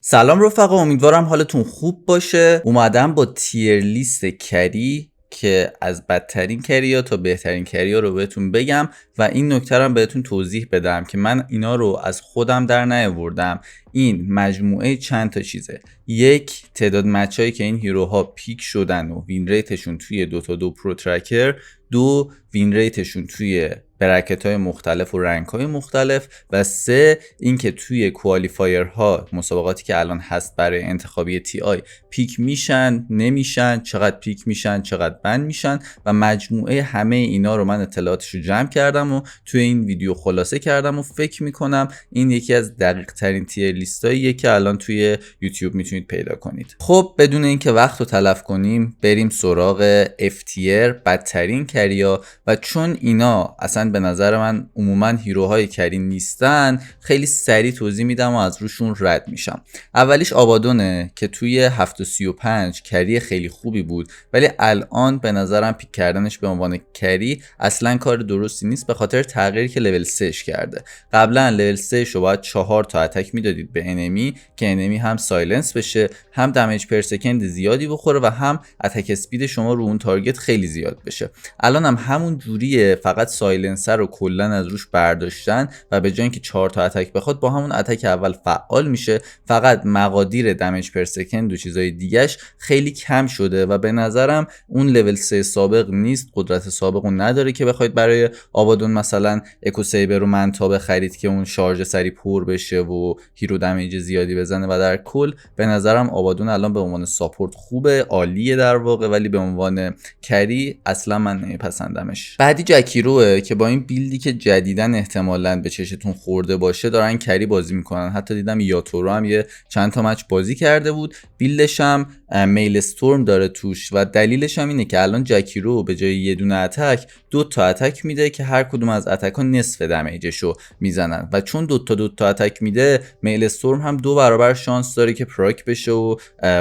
سلام رفقا، امیدوارم حالتون خوب باشه. اومدم با تیر لیست کری که از بدترین کریا تا بهترین کریا رو بهتون بگم و این نکته رو بهتون توضیح بدم که من اینا رو از خودم در نیاوردم. این مجموعه چند تا چیزه. یک، تعداد مچایی که این هیروها پیک شدن و وین ریتشون توی 2 پرو ترکر. دو، وین ریتشون توی برکت های مختلف و رنگ های مختلف. و سه، اینکه توی کوالیفایر ها مسابقاتی که الان هست برای انتخابی تی آی پیک میشن نمیشن، چقدر پیک میشن، چقدر بند میشن و مجموعه همه اینا رو من اطلاعاتش رو جمع کردم و توی این ویدیو خلاصه کردم و فکر میکنم این یکی از دقیق ترین تیر لیستاییه که الان توی یوتیوب میتونید پیدا کنید. خب بدون اینکه وقت رو تلف کنیم بریم سراغ اف تیر، بدترین کریا. و چون اینا اصلا به نظر من عموما هیروهای کری نیستن، خیلی سریع توضیح میدم و از روشون رد میشم. اولیش آبادونه که توی 735 کری خیلی خوبی بود، ولی الان به نظرم پیک کردنش به عنوان کری اصلا کار درستی نیست، به خاطر تغییری که لول 3 کرده. قبلا لول 3 شو باید 4 تا اتک میدادید به انمی که انمی هم سایلنس بشه، هم دمیج پر سکند زیادی بخوره و هم اتک اسپید شما رو اون تارگت خیلی زیاد بشه. الان هم همون جوریه، فقط سایلنسر رو کلا از روش برداشتن و به جای اینکه 4 تا اتک بخواد با همون اتک اول فعال میشه. فقط مقادیر دمیج پر سکند و چیزای دیگهش خیلی کم شده و به نظرم اون لول 3 سابق نیست، قدرت سابق اون نداره که بخواید برای آبادون مثلا اکو سیبر رو منتا بخرید که اون شارژ سری پر بشه و هیرو دمیج زیادی بزنه. و در کل به نظرم آبادون الان به عنوان ساپورت خوبه، عالیه در واقع، ولی به عنوان کری اصلا من نمیپسندمش. بعدی جکیروه که با این بیلدی که جدیدن احتمالاً به چشتون خورده باشه دارن کری بازی میکنن. حتی دیدم یاتورو هم یه چند تا مچ بازی کرده بود. بیلدش هم میل استورم داره توش و دلیلش هم اینه که الان جکیرو به جای یه دونه اتک 2 تا اتک میده که هر کدوم از اتک ها نصف دمیجشو میزنن و چون 2 تا اتک میده، میل استورم هم 2 برابر شانس داره که پراک بشه و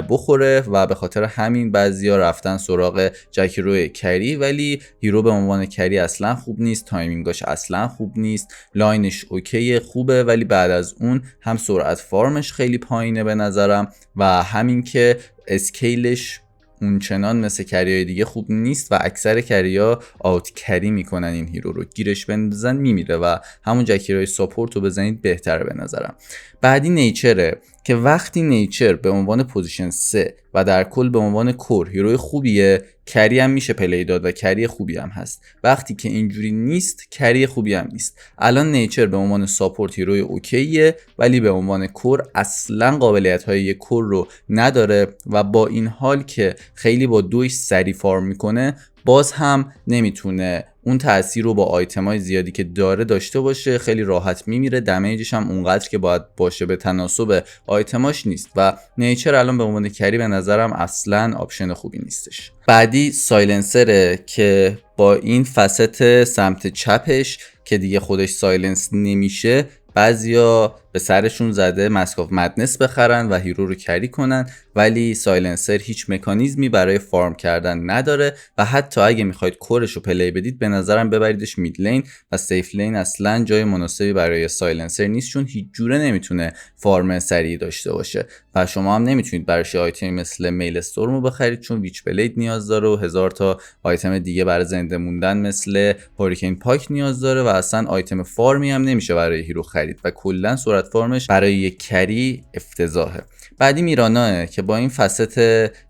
بخوره و به خاطر همین بعضیا رفتن سراغ جکیرو کری. ولی هیرو به عنوان کری اصلا خوب نیست، تایمینگاش اصلا خوب نیست، لاینش اوکیه خوبه، ولی بعد از اون هم سرعت فارمش خیلی پایینه به نظرم و همین که اسکیلش اونچنان مثل کریای دیگه خوب نیست و اکثر کریا آوت کری میکنن این هیرو رو، گیرش بندازن میمیره و همون جکیرای ساپورت رو بزنید بهتره به نظرم. بعدی نیچره که وقتی نیچر به عنوان پوزیشن 3 و در کل به عنوان کور هیروی خوبیه، کری هم میشه پلی داد و کری خوبی هم هست. وقتی که اینجوری نیست، کری خوبی هم نیست. الان نیچر به عنوان ساپورت هیروی اوکیه، ولی به عنوان کور اصلا قابلیت های یک کور رو نداره و با این حال که خیلی با دوش سری فارم میکنه، باز هم نمیتونه اون تأثیر رو با آیتمای زیادی که داره داشته باشه. خیلی راحت میمیره، دمیجش هم اونقدر که باید باشه به تناسب آیتماش نیست و نیچر الان به عنوان کری به نظرم اصلا آپشن خوبی نیستش. بعدی سایلنسره که با این فست سمت چپش که دیگه خودش سایلنس نمیشه، بعضیا به سرشون زده ماسک آف مدنس بخرن و هیرو رو کری کنن، ولی سایلنسر هیچ مکانیزمی برای فارم کردن نداره و حتی اگه میخواید کورش رو پلی بدید به نظرم ببریدش مید لین و سیف لین اصلا جای مناسبی برای سایلنسر نیست، چون هیچ جوره نمیتونه فارم سریع داشته باشه و شما هم نمیتونید براش آیتم مثل میل استورم رو بخرید چون ویچ بلید نیاز داره و 1000 تا آیتم دیگه برای زنده موندن مثل هوریکین پاک نیاز داره و اصلا آیتم فارمی هم نمیشه برای هیرو خرید و کلا سرعت فارمش برای یک کری افتضاحه. بعدی میراناه که با این فست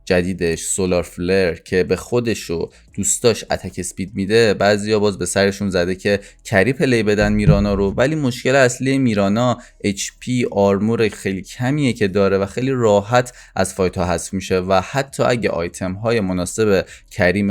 جدیدش سولار فلر که به خودشو دوستاش اتک اسپید میده، بعضیا باز به سرشون زده که کری پلی بدن میرانا رو، ولی مشکل اصلی میرانا اچ پی آرمور خیلی کمیه که داره و خیلی راحت از فایت ها حذف میشه و حتی اگه آیتم های مناسب کری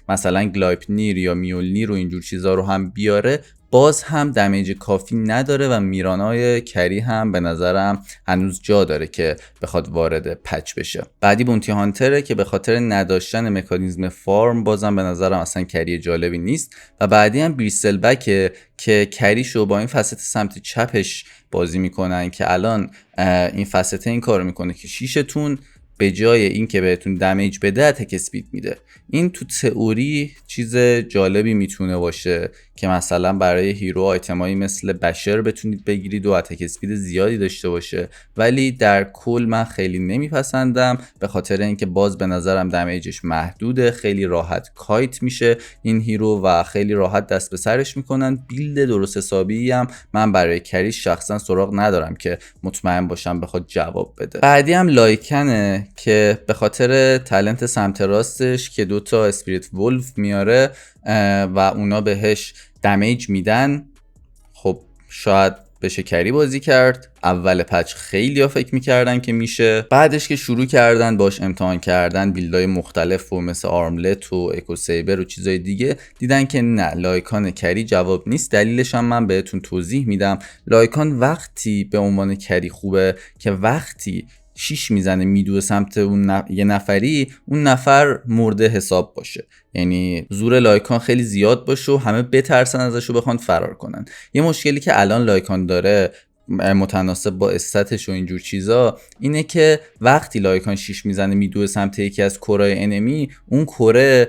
مثلا گلایپنیر یا میولنیر و اینجور چیزا رو هم بیاره، باز هم دمیج کافی نداره و میرانای کری هم به نظرم هنوز جا داره که بخواد وارد پچ بشه. بعدی بونتی هانتره که به خاطر نداشتن مکانیزم فارم بازم به نظرم اصلا کری جالبی نیست. و بعدی هم بریسل بکه که کریشو با این فست سمت چپش بازی میکنن که الان این فست این کارو میکنه که شیشتون به جای این که بهتون دمیج بده اتک اسپید میده. این تو تئوری چیز جالبی میتونه باشه که مثلا برای هیرو آیتمایی مثل بشر بتونید بگیرید و اتک اسپید زیادی داشته باشه، ولی در کل من خیلی نمیپسندم به خاطر اینکه باز به نظرم دمیجش محدوده، خیلی راحت کایت میشه این هیرو و خیلی راحت دست به سرش میکنن. بیلد درست حسابی هم من برای کری شخصا سراغ ندارم که مطمئن باشم بخواد جواب بده. بعدی هم لایکنه که به خاطر تالنت سمت راستش که دوتا اسپریت ولف میاره و اونا بهش دمیج میدن، خب شاید بشه کری بازی کرد. اول پچ خیلی ها فکر میکردن که میشه، بعدش که شروع کردن باش امتحان کردن بیلدای مختلف و مثل آرملت و اکو سیبر و چیزای دیگه، دیدن که نه، لایکان کری جواب نیست. دلیلش هم من بهتون توضیح میدم. لایکان وقتی به عنوان کری خوبه که وقتی شیش میزنه میدوه سمت اون یه نفری، اون نفر مرده حساب باشه، یعنی زور لایکان خیلی زیاد باشه و همه بترسن ازش و بخوان فرار کنن. یه مشکلی که الان لایکان داره متناسب با استاتش و اینجور چیزا اینه که وقتی لایکان شیش میزنه میدوه سمت یکی از کرای انمی، اون کره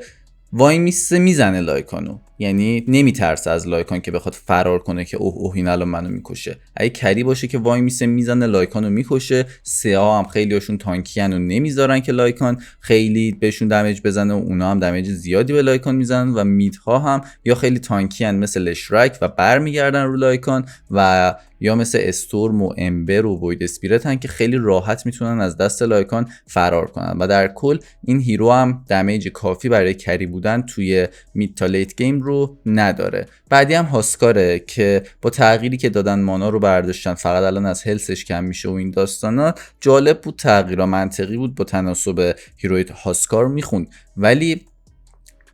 وای میسته میزنه لایکانو، یعنی نمیترسه از لایکان که بخواد فرار کنه که اوه این الان منو میکشه. اگه کری باشه که وای میسته میزنه لایکانو میکشه. سیاه هم خیلی هاشون تانکیان و نمیذارن که لایکان خیلی بهشون دمیج بزنه و اونا هم دمیج زیادی به لایکان میزنن و میدها هم یا خیلی تانکیان مثل لشرک و برمیگردن رو لایکان و یا مثل استورم و امبر و وید اسپیرت هن که خیلی راحت میتونن از دست لایکان فرار کنن و در کل این هیرو هم دمیج کافی برای کری بودن توی مید تا لیت گیم رو نداره. بعدی هم هاسکاره که با تغییری که دادن مانا رو برداشتن، فقط الان از هلسش کم میشه و این داستانا. جالب بود، تغییرا منطقی بود، با تناسب هیروی هاسکار میخوند، ولی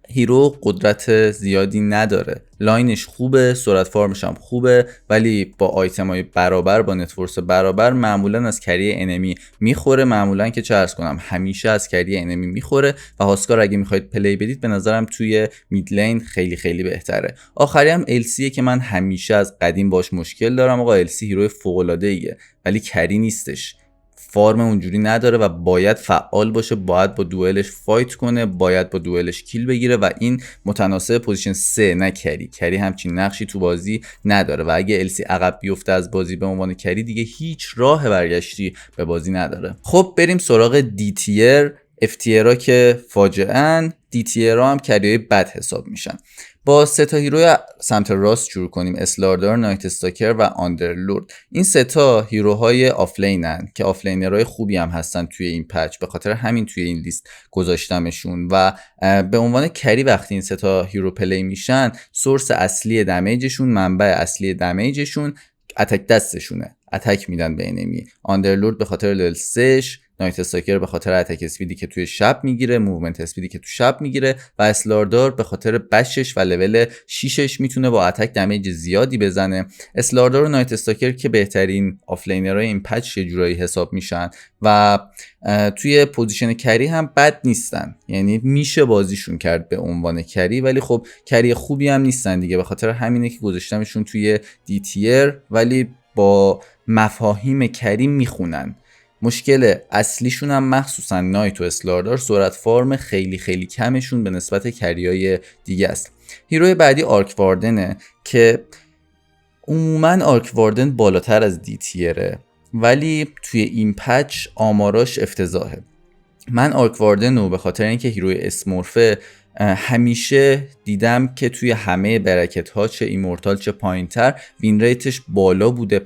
هیرو قدرت زیادی نداره. لاینش خوبه، سرعت فارمش هم خوبه، ولی با آیتمای برابر، با نتورس برابر معمولا از کری انمی میخوره. معمولا که چه عرض کنم همیشه از کری انمی میخوره و هاسکار اگه میخواید پلی بدید به نظرم توی میدلین خیلی خیلی بهتره. آخری هم السیه که من همیشه از قدیم باش مشکل دارم. آقا السی هیرو فوق العاده ایه ولی کری نیستش، فارم اونجوری نداره و باید فعال باشه، باید با دوئلش فایت کنه، باید با دوئلش کیل بگیره و این متناسب پوزیشن 3 نه کری همچین نقشی تو بازی نداره و اگه السی عقب بیفته از بازی به عنوان کری دیگه هیچ راه برگشتی به بازی نداره. خب بریم سراغ دی تیر. اف تیرها که فاجعه ان، دی تیرها هم کریای بد حساب میشن. با سه تا هیروی سمت راست شروع کنیم: اسلاردار، نایت استاکر و آندرلورد. این سه تا هیروهای آفلینن که آفلینرهای خوبی هم هستن توی این پچ، به خاطر همین توی این لیست گذاشتمشون و به عنوان کری وقتی این سه تا هیرو پلی میشن، سورس اصلی دمیجشون، منبع اصلی دمیجشون اتک دستشونه، اتک میدن به انمی. آندرلورد به خاطر لول 3، نایت استاکر به خاطر اتک اسپیدی که توی شب میگیره، موومنت اسپیدی که تو شب میگیره و اسلاردار به خاطر بشش و لول 6ش میتونه با اتک دمیج زیادی بزنه. اسلاردار و نایت استاکر که بهترین آفلینرهای این پچ جورایی حساب میشن و توی پوزیشن کری هم بد نیستن، یعنی میشه بازیشون کرد به عنوان کری، ولی خب کری خوبی هم نیستن دیگه، به خاطر همینه که گذاشتمشون توی دی تیر، ولی با مفاهیم کری میخونن. مشکل اصلیشون هم مخصوصا نایت و اسلاردار سرعت فارم خیلی خیلی کمشون به نسبت کریای دیگه است. هیروی بعدی آرک واردنه که عموما آرک واردن بالاتر از دی تیره ولی توی این پچ آماراش افتضاحه. من آرک واردن رو به خاطر اینکه هیروی اسمورفه همیشه دیدم که توی همه برکت ها چه ایمورتال چه پایینتر وین ریتش بالا بوده، 54%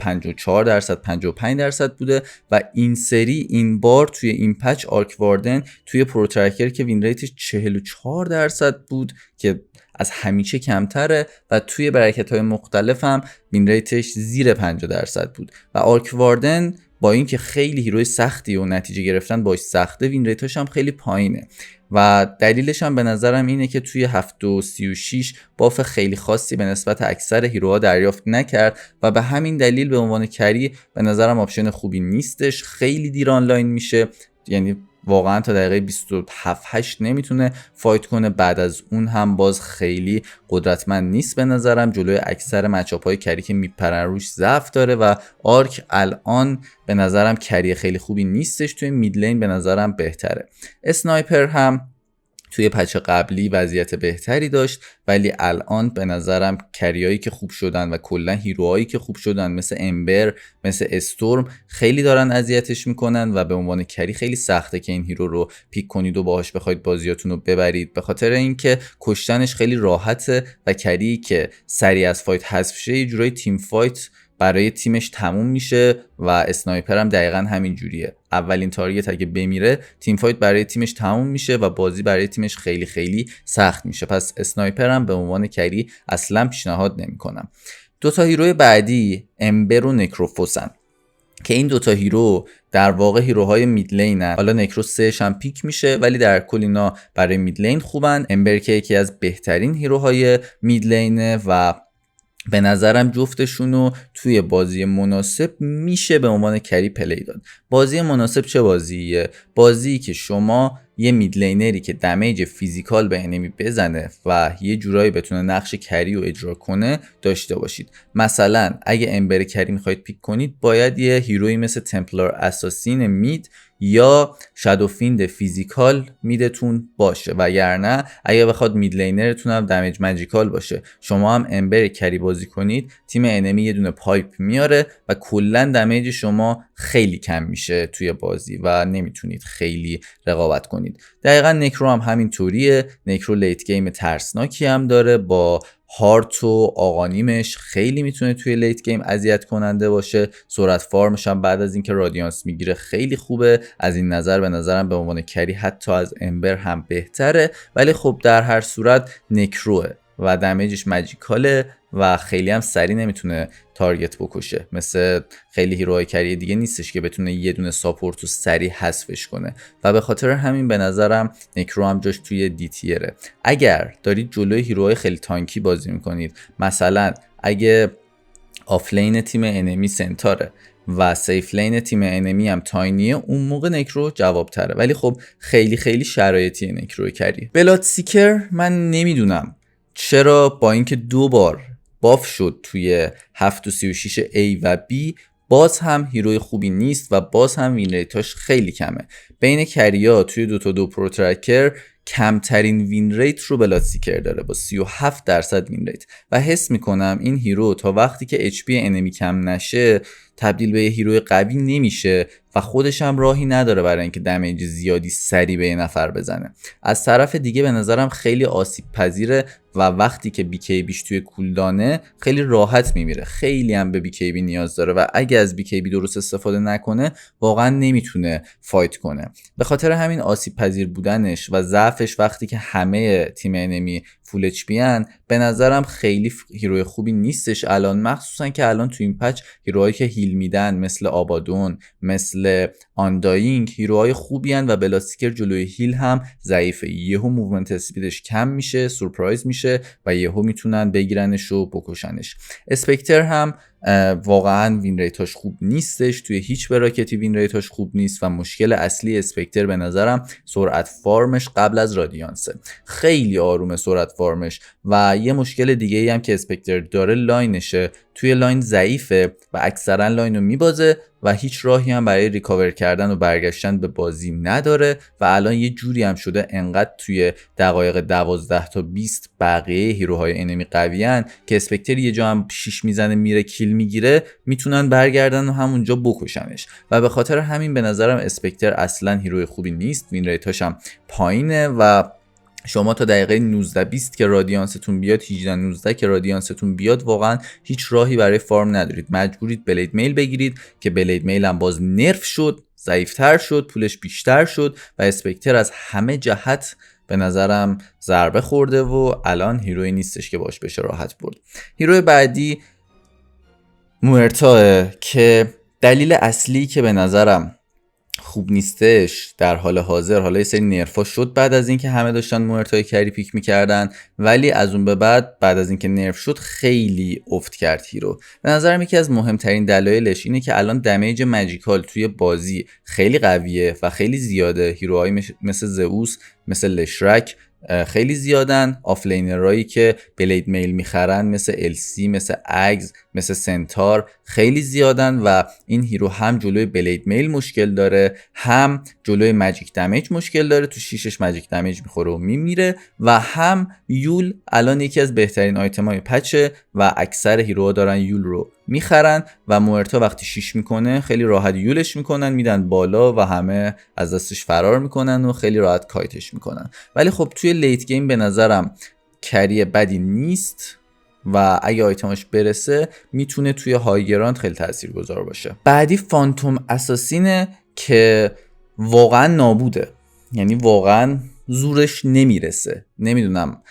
55% بوده و این سری این بار توی این پچ آرک واردن توی پروترکر که وین ریتش 44% بود که از همیشه کمتره و توی برکت های مختلف هم وین ریتش زیر 50% بود و آرک واردن با اینکه خیلی هیروی سختی و نتیجه گرفتن باش سخته، وین ریتش هم خیلی پایینه و دلیلش هم به نظرم اینه که توی 7.36 باف خیلی خاصی به نسبت اکثر هیروها دریافت نکرد و به همین دلیل به عنوان کری به نظرم آپشن خوبی نیستش. خیلی دیر آنلاین میشه، یعنی واقعا تا دقیقه 27-8 نمیتونه فایت کنه، بعد از اون هم باز خیلی قدرتمند نیست به نظرم. جلوی اکثر مچاپ های کری که میپرن روش ضعف داره و آرک الان به نظرم کری خیلی خوبی نیستش، توی میدلین به نظرم بهتره. اسنایپر هم توی پچ قبلی وضعیت بهتری داشت، ولی الان به نظرم کریایی که خوب شدن و کلا هیروهایی که خوب شدن مثل امبر، مثل استورم خیلی دارن اذیتش میکنن و به عنوان کری خیلی سخته که این هیرو رو پیک کنید و باهاش بخواید بازیاتون رو ببرید، به خاطر اینکه کشتنش خیلی راحته و کری که سریع از فایت حذف شه یه جورایی تیم فایت برای تیمش تموم میشه و اسنایپر هم دقیقا همین جوریه. اولین تارگت اگه بمیره تیم فایت برای تیمش تموم میشه و بازی برای تیمش خیلی خیلی سخت میشه. پس اسنایپر هم به عنوان کری اصلا پیشنهاد نمیکنم. دوتا هیروی بعدی امبر و نکروفوسن که این دوتا هیرو در واقع هیروهای میدلینن. حالا نکرو 3 هم پیک میشه ولی در کل اینا برای میدلین خوبن. امبر که یکی از بهترین هیروهای میدلینه و به نظرم جفتشونو توی بازی مناسب میشه به عنوان کری پلی داد. بازی مناسب چه بازیه؟ بازی که شما یه میدلینری که دمیج فیزیکال به انمی بزنه و یه جورایی بتونه نقش کری رو اجرا کنه داشته باشید. مثلا اگه امبر کری میخواید پیک کنید باید یه هیروی مثل تمپلار اساسین مید یا شادوفیند فیزیکال میدتون باشه، وگرنه اگه بخواد میدلینرتون هم دمیج ماجیکال باشه شما هم امبر کری بازی کنید تیم انمی یه دونه پایپ میاره و کلا دمیج شما خیلی کم میشه توی بازی و نمیتونید خیلی رقابت کنید. دقیقا نکرو هم همین طوریه. نکرو لیت گیم ترسناکی هم داره، با هارت و آقانیمش خیلی میتونه توی لیت گیم اذیت کننده باشه. سرعت فارمش هم بعد از اینکه رادیانس میگیره خیلی خوبه. از این نظر به نظرم به عنوان کری حتی از امبر هم بهتره، ولی خب در هر صورت نکروه و دمیجش ماجیکاله و خیلی هم سریع نمیتونه تارگت بکشه. مثل خیلی هیروهای کری دیگه نیستش که بتونه یه دونه ساپورت رو سریع حذفش کنه و به خاطر همین به نظرم نکرو هم جاش توی دی تیره. اگر دارید جلوی هیروهای خیلی تانکی بازی میکنید، مثلا اگه آفلین تیم انمی سنتاره و سیف لین تیم انمی هم تاینیه، اون موقع نکرو جواب تره، ولی خب خیلی خیلی شرایطی نکرو کری. بلاد سیکر من نمیدونم چرا با اینکه 2 بار باف شد توی 7.36 A و B باز هم هیروی خوبی نیست و باز هم وین ریتاش خیلی کمه. بین کریا توی 2 پروترکر کمترین وین ریت رو بلاد سیکر داره با 37% وین ریت و حس میکنم این هیرو تا وقتی که HP انمی کم نشه تبدیل به یه هیروی قوی نمیشه و خودش هم راهی نداره برای اینکه دمیج زیادی سری به یه نفر بزنه. از طرف دیگه به نظرم خیلی آسیب پذیره و وقتی که BKBش توی کولدانه خیلی راحت میمیره. خیلی هم به BKB نیاز داره و اگه از BKB درست استفاده نکنه واقعا نمیتونه فایت کنه. به خاطر همین آسیب پذیر بودنش و ضعفش وقتی که همه تیم انمی فول HP ان به نظرم خیلی هیروی خوبی نیستش الان، مخصوصا که الان تو این پچ هیروهایی که هیل میدن مثل آبادون، مثل آنداینگ هیروهای خوبی ان و بلاسیکر جلوی هیل هم ضعیفه. یهو موومنت اسپیدش کم میشه، سورپرایز میشه و یهو میتونن بگیرنش و بکشنش. اسپکتر هم واقعا وین ریتاش خوب نیستش، توی هیچ براکتی وین ریتاش خوب نیست و مشکل اصلی اسپکتر به نظرم سرعت فارمش قبل از رادیانسه. خیلی آرومه سرعت فارمش و یه مشکل دیگه ای هم که اسپکتر داره لاینشه. توی لاین ضعیفه و اکثرا لاین رو میبازه و هیچ راهی هم برای ریکاور کردن و برگشتن به بازی نداره و الان یه جوری هم شده انقدر توی دقایق 12 تا 20 بقیه هیروهای انمی قویان که اسپکتر یه جا هم 6 میزنه میره کیل میگیره میتونن برگردن و همونجا بکشنش و به خاطر همین به نظرم اسپکتر اصلا هیروی خوبی نیست. وین ریتاش هم پایینه و شما تا دقیقه 19-20 که رادیانستون بیاد، 18-19 که رادیانستون بیاد، واقعا هیچ راهی برای فارم ندارید. مجبورید بلید میل بگیرید که بلید میل هم باز نرف شد، ضعیفتر شد، پولش بیشتر شد و اسپکتر از همه جهت به نظرم ضربه خورده و الان هیروی نیستش که باش بشه راحت برد. هیروی بعدی موئرتاه که دلیل اصلی که به نظرم خوب نیستش در حال حاضر، حالا یه سری نرفا شد بعد از اینکه همه داشتن موئرتای کری پیک میکردن، ولی از اون به بعد از اینکه نرف شد خیلی افت کرد هیرو. به نظرم یکی از مهمترین دلایلش اینه که الان دمیج ماجیکال توی بازی خیلی قویه و خیلی زیاده. هیروهای مثل زئوس، مثل لشرک خیلی زیادن. آفلینرایی که بلید میل میخرن مثل LC، مثل اگز، مثل سنتار خیلی زیادن و این هیرو هم جلوی بلید میل مشکل داره، هم جلوی ماجیک دمیج مشکل داره، تو 6ش ماجیک دمیج میخوره و میمیره، و هم یول الان یکی از بهترین آیتمای پچه و اکثر هیروها دارن یول رو میخرن و موئرتا وقتی 6 میکنه خیلی راحت یولش میکنن، میدن بالا و همه از دستش فرار میکنن و خیلی راحت کایتش میکنن. ولی خب توی لیت گیم به نظرم کری بدی نیست و اگه آیتماش برسه میتونه توی های گراند خیلی تاثیرگذار باشه. بعدی فانتوم اساسینه که واقعا نابوده، یعنی واقعا زورش نمیرسه. نمیدونم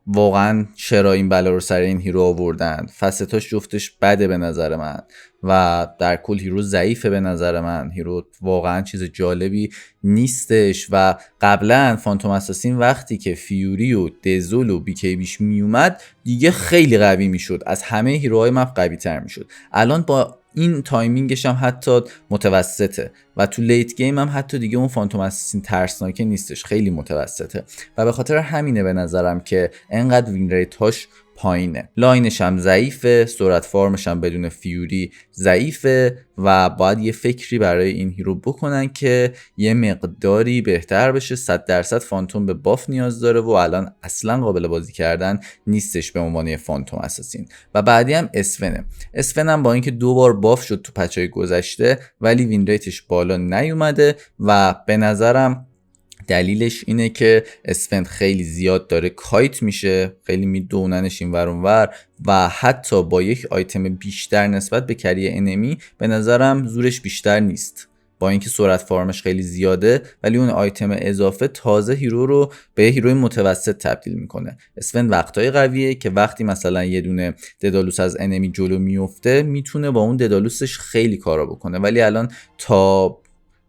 واقعا چرا این بلا رو سر این هیرو آوردن. فستاش جفتش بده به نظر من و در کل هیرو ضعیفه به نظر من. هیرو واقعا چیز جالبی نیستش و قبلا فانتوم اساسین وقتی که فیوری و دزول و بیکی بیش میومد دیگه خیلی قوی میشد، از همه هیروهای مپ قوی تر میشد. الان با این تایمینگش هم حتی متوسطه و تو لیت گیم هم حتی دیگه اون فانتوم اساسین ترسناکه نیستش، خیلی متوسطه و به خاطر همینه به نظرم که انقدر وین ریتاش پایینه. لاینش هم ضعیفه، سرعت فارمش هم بدون فیوری ضعیفه و باید یه فکری برای این هیرو بکنن که یه مقداری بهتر بشه. 100% فانتوم به باف نیاز داره و الان اصلا قابل بازی کردن نیستش به عنوان فانتوم اساسین. و بعدی هم اسفنه. اسفن هم با اینکه 2 بار باف شد تو پچای گذشته ولی وین ریتش بالا نیومده و به نظرم دلیلش اینه که اسفن خیلی زیاد داره کایت میشه، خیلی میدوننش این ور اون ور و حتی با یک آیتم بیشتر نسبت به کری انمی به نظرم زورش بیشتر نیست. با اینکه سرعت فارمش خیلی زیاده ولی اون آیتم اضافه تازه هیرو رو به هیروی متوسط تبدیل میکنه. اسفن وقتای قویه که وقتی مثلا یه دونه ددالوس از انمی جلو میفته میتونه با اون ددالوسش خیلی کارا بکنه، ولی الان تا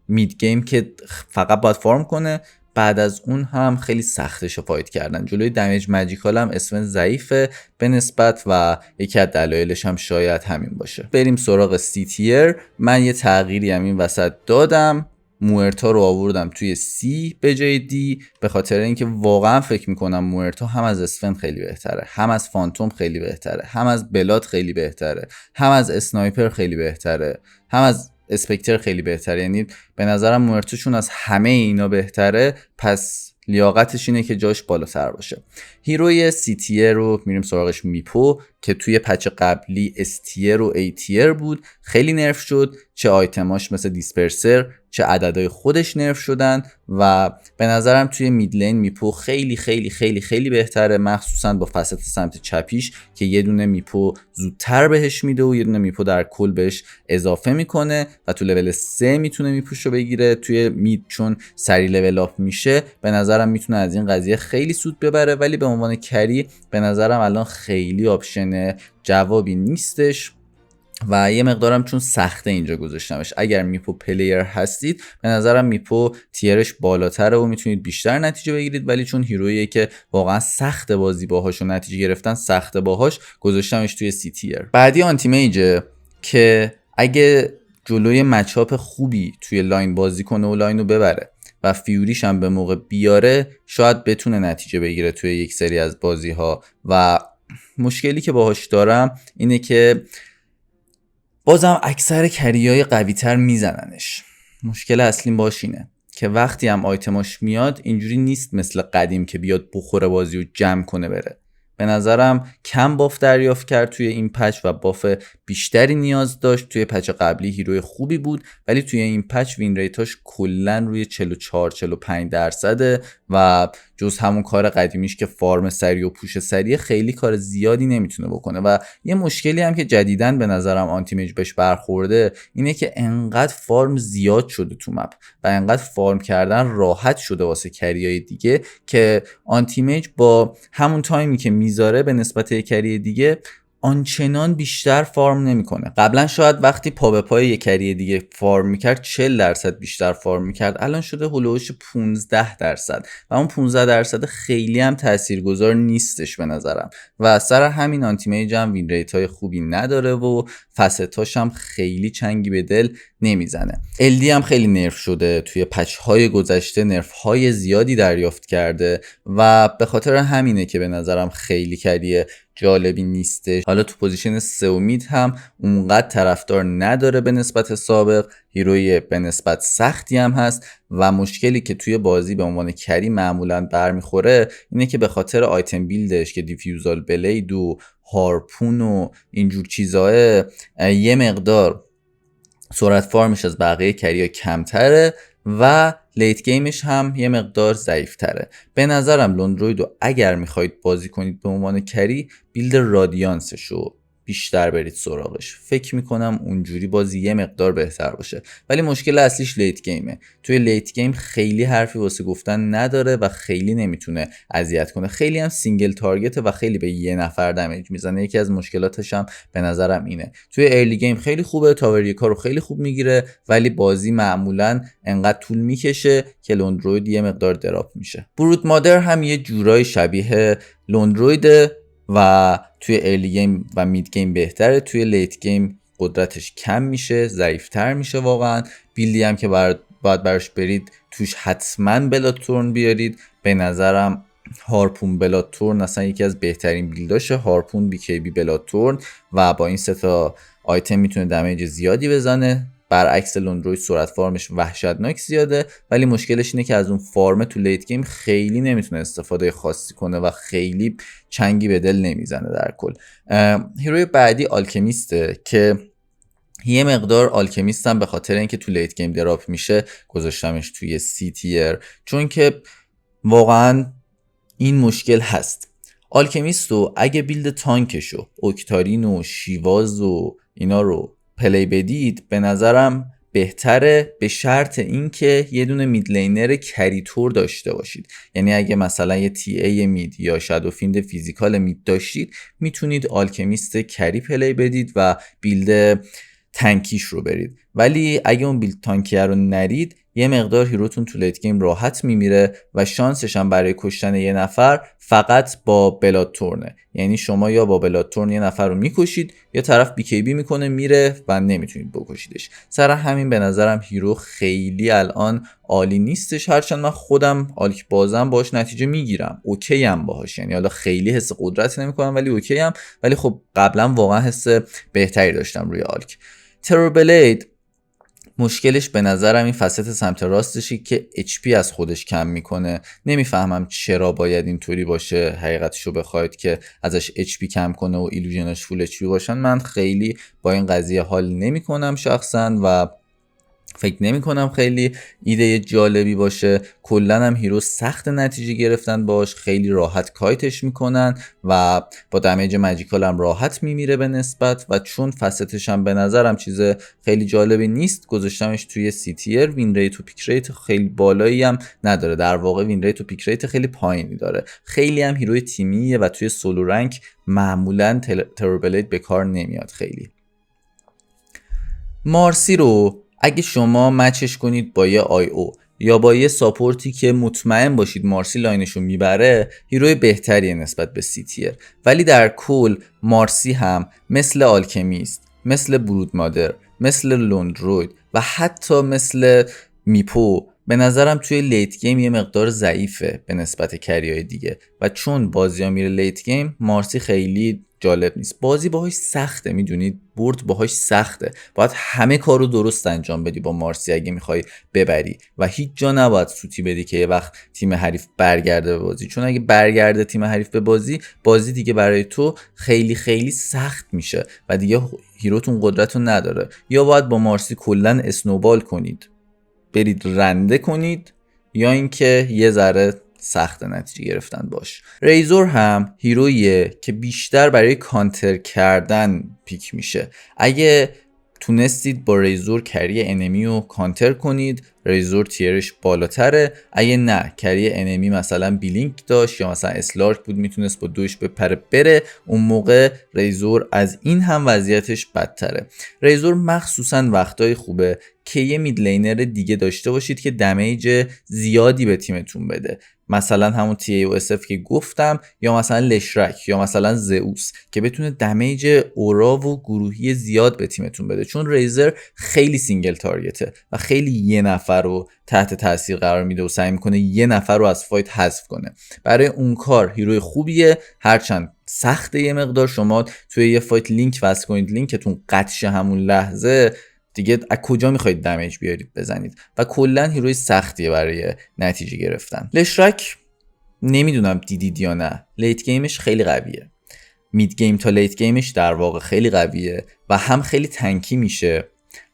مید گیم که فقط باید فارم کنه، بعد از اون هم خیلی سختش فایت کردن. جلوی دمیج ماجیکال هم اسفن ضعیفه به نسبت و یکی از دلایلش هم شاید همین باشه. بریم سراغ سی تیر. من یه تغییری هم این وسط دادم، موئرتا رو آوردم توی سی به جای دی به خاطر اینکه واقعا فکر میکنم موئرتا هم از اسفن خیلی بهتره، هم از فانتوم خیلی بهتره، هم از بلاد خیلی بهتره، هم از اسنایپر خیلی بهتره، هم از اسپکتر خیلی بهتره. یعنی به نظرم موئرتاشون از همه اینا بهتره، پس لیاقتش اینه که جاش بالاتر باشه. هیروی سی تیر رو میریم سراغش، میپو که توی پچ قبلی اس تیر و ای تیر بود، خیلی نرف شد، چه آیتماش مثل دیسپرسر چه عددهای خودش نرف شدن و به نظرم توی میدلین میپو خیلی خیلی خیلی خیلی بهتره، مخصوصا با فست سمت چپیش که یه دونه میپو زودتر بهش میده و یه دونه میپو در کل بهش اضافه میکنه و تو لول 3 میتونه میپوشو بگیره. توی مید چون سری لول اپ میشه به نظرم میتونه از این قضیه خیلی سود ببره، ولی به عنوان کری به نظرم الان خیلی آپشن جوابی نیستش و یه مقدارم چون سخته اینجا گذاشتمش. اگر میپو پلیر هستید به نظرم میپو تیرش بالاتره و میتونید بیشتر نتیجه بگیرید، ولی چون هیرویه که واقعا سخت بازی باهاش و نتیجه گرفتن سخت باهاش گذاشتمش توی سی تیر. بعدی آنتی میجه که اگه جلوی مچاپ خوبی توی لاین بازی کنه و لاین رو ببره و فیوریش هم به موقع بیاره شاید بتونه نتیجه بگیره توی یک سری از بازی ها. و مشکلی که باهاش دارم اینه که بازم اکثر کریای قوی تر میزننش. مشکل اصلیم باش اینه که وقتی هم آیتماش میاد اینجوری نیست مثل قدیم که بیاد بخوره بازی و جمع کنه بره. به نظرم کم باف دریافت کرد توی این پچ و باف بیشتری نیاز داشت. توی پچ قبلی هیروی خوبی بود ولی توی این پچ وین ریتاش کلن روی 44-45% و جز همون کار قدیمیش که فارم سری و پوش سری خیلی کار زیادی نمیتونه بکنه. و یه مشکلی هم که جدیدن به نظرم آنتی میج بهش برخورده اینه که انقدر فارم زیاد شده تو مپ و انقدر فارم کردن راحت شده واسه کریای دیگه که آنتی میج با همون تایمی که میذاره به نسبت کری دیگه آنچنان بیشتر فارم نمیکنه. قبلا شاید وقتی پا به پای یک کری دیگه فارم میکرد 40% بیشتر فارم میکرد، الان شده هلوش 15% و اون 15% خیلی هم تاثیرگذار نیستش به نظرم و سر همین آنتی میج هم وین ریت های خوبی نداره و فستاش هم خیلی چنگی به دل نمیزنه. LD هم خیلی نرف شده، توی پچ های گذشته نرف های زیادی دریافت کرده و به خاطر همینه که به نظرم خیلی کریه جالبی نیستش. حالا تو پوزیشن سومید هم اونقدر طرفدار نداره به نسبت سابق، هیروی به نسبت سختی هم هست و مشکلی که توی بازی به عنوان کری معمولا برمیخوره اینه که به خاطر آیتم بیلدش که دیفیوزال بلید و هارپون و اینجور چیزاه یه مقدار سرعت فارمش از بقیه کریا کمتره و لیت گیمش هم یه مقدار ضعیفتره. به نظرم لوندرویدو اگر میخواید بازی کنید به عنوان کری، بیلد رادیانسشو بیشتر برید سراغش. فکر میکنم اونجوری بازی یه مقدار بهتر باشه. ولی مشکل اصلیش لیت گیمه. توی لیت گیم خیلی حرفی واسه گفتن نداره و خیلی نمیتونه اذیت کنه. خیلی هم سینگل تارگت و خیلی به یه نفر دمیج میزنه. یکی از مشکلاتش هم به نظرم اینه. توی ارلی گیم خیلی خوبه، تاور یکا رو خیلی خوب میگیره، ولی بازی معمولا انقدر طول میکشه که لوندروید یه مقدار دراپ میشه. برود مادر هم یه جورای شبیه لوندرویده و توی ارلی گیم و مید گیم بهتره. توی لیت گیم قدرتش کم میشه، ضعیفتر میشه واقعا. بیلدی هم که باید براش برید توش حتما بلاتورن بیارید. به نظرم هارپون بلاتورن اصلا یکی از بهترین بیلداشه. هارپون بی کی بی بلاتورن و با این سه تا آیتم میتونه دمیج زیادی بزنه. برعکس لوندروید سرعت فارمش وحشتناک زیاده، ولی مشکلش اینه که از اون فارم تو لیت گیم خیلی نمیتونه استفاده خاصی کنه و خیلی چنگی به دل نمیزنه. در کل هیروی بعدی آلکمیسته که یه مقدار آلکمیستم به خاطر اینکه تو لیت گیم دراپ میشه گذاشتمش توی سی تیر، چون که واقعا این مشکل هست. آلکمیستو اگه بیلد تانکشو، اوکتارین و شیواز و اینا رو پلی بدید به نظرم بهتره، به شرط اینکه یه دونه میدلینر کریتور داشته باشید. یعنی اگه مثلا یه تی ای مید یا شادو فیند فیزیکال مید داشتید میتونید آلکمیست کری پلی بدید و بیلد تانکیش رو برید. ولی اگه اون بیلد تانکیه رو نرید یه مقدار هیروتون تو لیت گیم راحت میمیره و شانسش هم برای کشتن یه نفر فقط با بلاتورنه. یعنی شما یا با بلاتورن یه نفر رو میکشید یا طرف بی کی بی میکنه میره و نمیتونید بکشیدش. سر همین به نظرم هیرو خیلی الان عالی نیستش، هرچند من خودم آلک بازم باش نتیجه میگیرم، اوکی ام باهاش. یعنی حالا خیلی حس قدرت نمیکنم ولی اوکی ام، ولی خب قبلا واقعا حس بهتری داشتم روی آلک. ترور بلید مشکلش به نظرم این فسط سمت راستشی که HP از خودش کم میکنه. نمیفهمم چرا باید اینطوری باشه. حقیقتشو بخواید که ازش HP کم کنه و ایلوژناش فول HP باشن، من خیلی با این قضیه حال نمیکنم شخصا و فکر نمی کنم خیلی ایده جالبی باشه. کلن هم هیرو سخت نتیجه گرفتن باش، خیلی راحت کایتش میکنن و با دمیج ماجیکال هم راحت میمیره به نسبت، و چون فستش هم به نظرم چیز خیلی جالبی نیست گذاشتمش توی سی تیر. وین ریت و پیک ریت خیلی بالایی هم نداره، در واقع وین ریت و پیک ریت خیلی پایینی داره. خیلی هم هیروی تیمیه و توی سولو رنک معمولا ترور بلید به کار نمیاد خیلی. مارسی رو اگه شما مچش کنید با یه آی او یا با یه ساپورتی که مطمئن باشید مارسی لاینشو میبره، هیروی بهتریه نسبت به سی تیر. ولی در کل مارسی هم مثل آلکمیست، مثل برود مادر، مثل لوندروید و حتی مثل میپو به نظرم توی لیت گیم یه مقدار ضعیفه به نسبت کریای دیگه، و چون بازی ها میره لیت گیم مارسی خیلی جالب نیست. بازی باهاش سخته، میدونید برد باهاش سخته. باید همه کارو درست انجام بدی با مارسی اگه میخوای ببری و هیچ جا نباید سوتی بدی که یه وقت تیم حریف برگرده به بازی، چون اگه برگرده تیم حریف به بازی دیگه برای تو خیلی خیلی سخت میشه و دیگه هیروتون قدرتو نداره. یا باید با مارسی کلا اسنوبال کنید، برید رنده کنید، یا اینکه یه ذره سخت نتیجه گرفتن باش. ریزور هم هیرویه که بیشتر برای کانتر کردن پیک میشه. اگه تونستید با ریزور کری انمی رو کانتر کنید، ریزور تیرش بالاتره. اگه نه کری انمی مثلا بیلینک داشت یا مثلا اسلارک بود میتونست با دوش بپره بره، اون موقع ریزور از این هم وضعیتش بدتره. ریزور مخصوصا وقتای خوبه که یه میدلینر دیگه داشته باشید که دمیج زیادی به تیمتون بده، مثلا همون تی ای و اس اف که گفتم، یا مثلا لشرک یا مثلا زئوس که بتونه دمیج اورا و گروهی زیاد به تیمتون بده، چون ریزر خیلی سینگل تارگته و خیلی یه نفر رو تحت تاثیر قرار میده و سعی میکنه یه نفر رو از فایت حذف کنه. برای اون کار هیروی خوبیه، هرچند سخته یه مقدار شما توی یه فایت لینک وصل کنید، لینکتون قطع شه همون لحظه، دیگه از کجا میخواید دمیج بیارید بزنید و کلا هیروی سختیه برای نتیجه گرفتن. لشرک نمیدونم دیدید یا نه، لیت گیمش خیلی قویه، مید گیم تا لیت گیمش در واقع خیلی قویه و هم خیلی تنکی میشه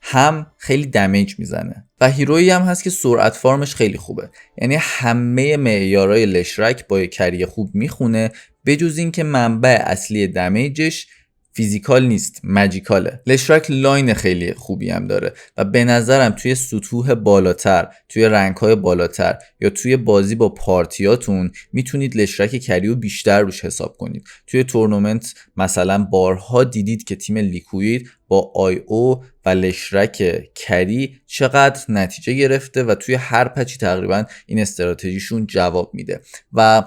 هم خیلی دمیج میزنه و هیرویی هم هست که سرعت فارمش خیلی خوبه، یعنی همه معیارای لشرک با کری خوب میخونه بجز این که منبع اصلی دمیجش فیزیکال نیست، ماجیکاله. لشرک لاین خیلی خوبی هم داره و به نظرم توی سطوح بالاتر، توی رنگ‌های بالاتر یا توی بازی با پارتیاتون میتونید لشرک کریو بیشتر روش حساب کنید. توی تورنمنت مثلا بارها دیدید که تیم لیکوید با آی او و لشرک کری چقدر نتیجه گرفته و توی هر پچی تقریبا این استراتژیشون جواب میده و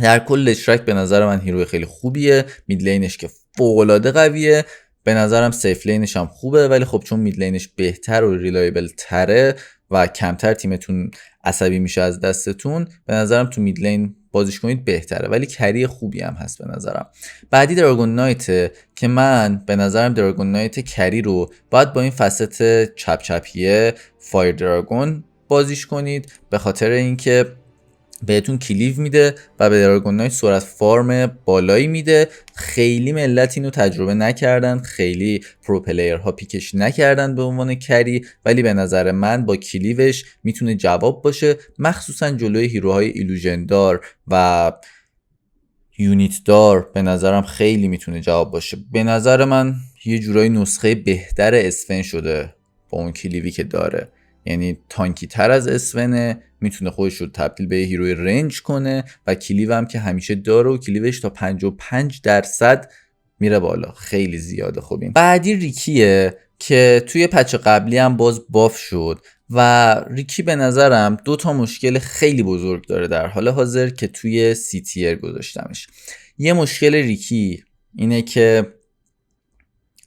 در کل لشرک به نظر من هیروی خیلی خوبیه. میدلینش که فوق‌العاده قویه، به نظرم سیف لینش هم خوبه، ولی خب چون میدلینش بهتر و ریلایبل تره و کمتر تیمتون عصبی میشه از دستتون، به نظرم تو میدلین بازیش کنید بهتره، ولی کری خوبی هم هست به نظرم. بعدی دراگون نایت که من به نظرم دراگون نایت کری رو باید با این فست چپ چپیه فایر دراگون بازیش کنید، به خاطر اینکه بهتون کلیو میده و به دراگون نایت سرعت فارم بالایی میده. خیلی ملت اینو تجربه نکردن، خیلی پرو پلیرها پیکش نکردن به عنوان کری، ولی به نظر من با کلیوش میتونه جواب باشه، مخصوصا جلوی هیروهای ایلوژن دار و یونیت دار به نظرم خیلی میتونه جواب باشه. به نظر من یه جورایی نسخه بهتر اسفن شده با اون کلیوی که داره، یعنی تانکی تر از اسفنه، میتونه خودش رو تبدیل به هیروی رنج کنه و کلیو هم که همیشه داره و کلیوش تا 55% میره بالا، خیلی زیاده. خوبیم. بعدی ریکیه که توی پچ قبلی هم باز باف شد و ریکی به نظرم 2 مشکل خیلی بزرگ داره در حال حاضر که توی سی تیر گذاشتمش. یه مشکل ریکی اینه که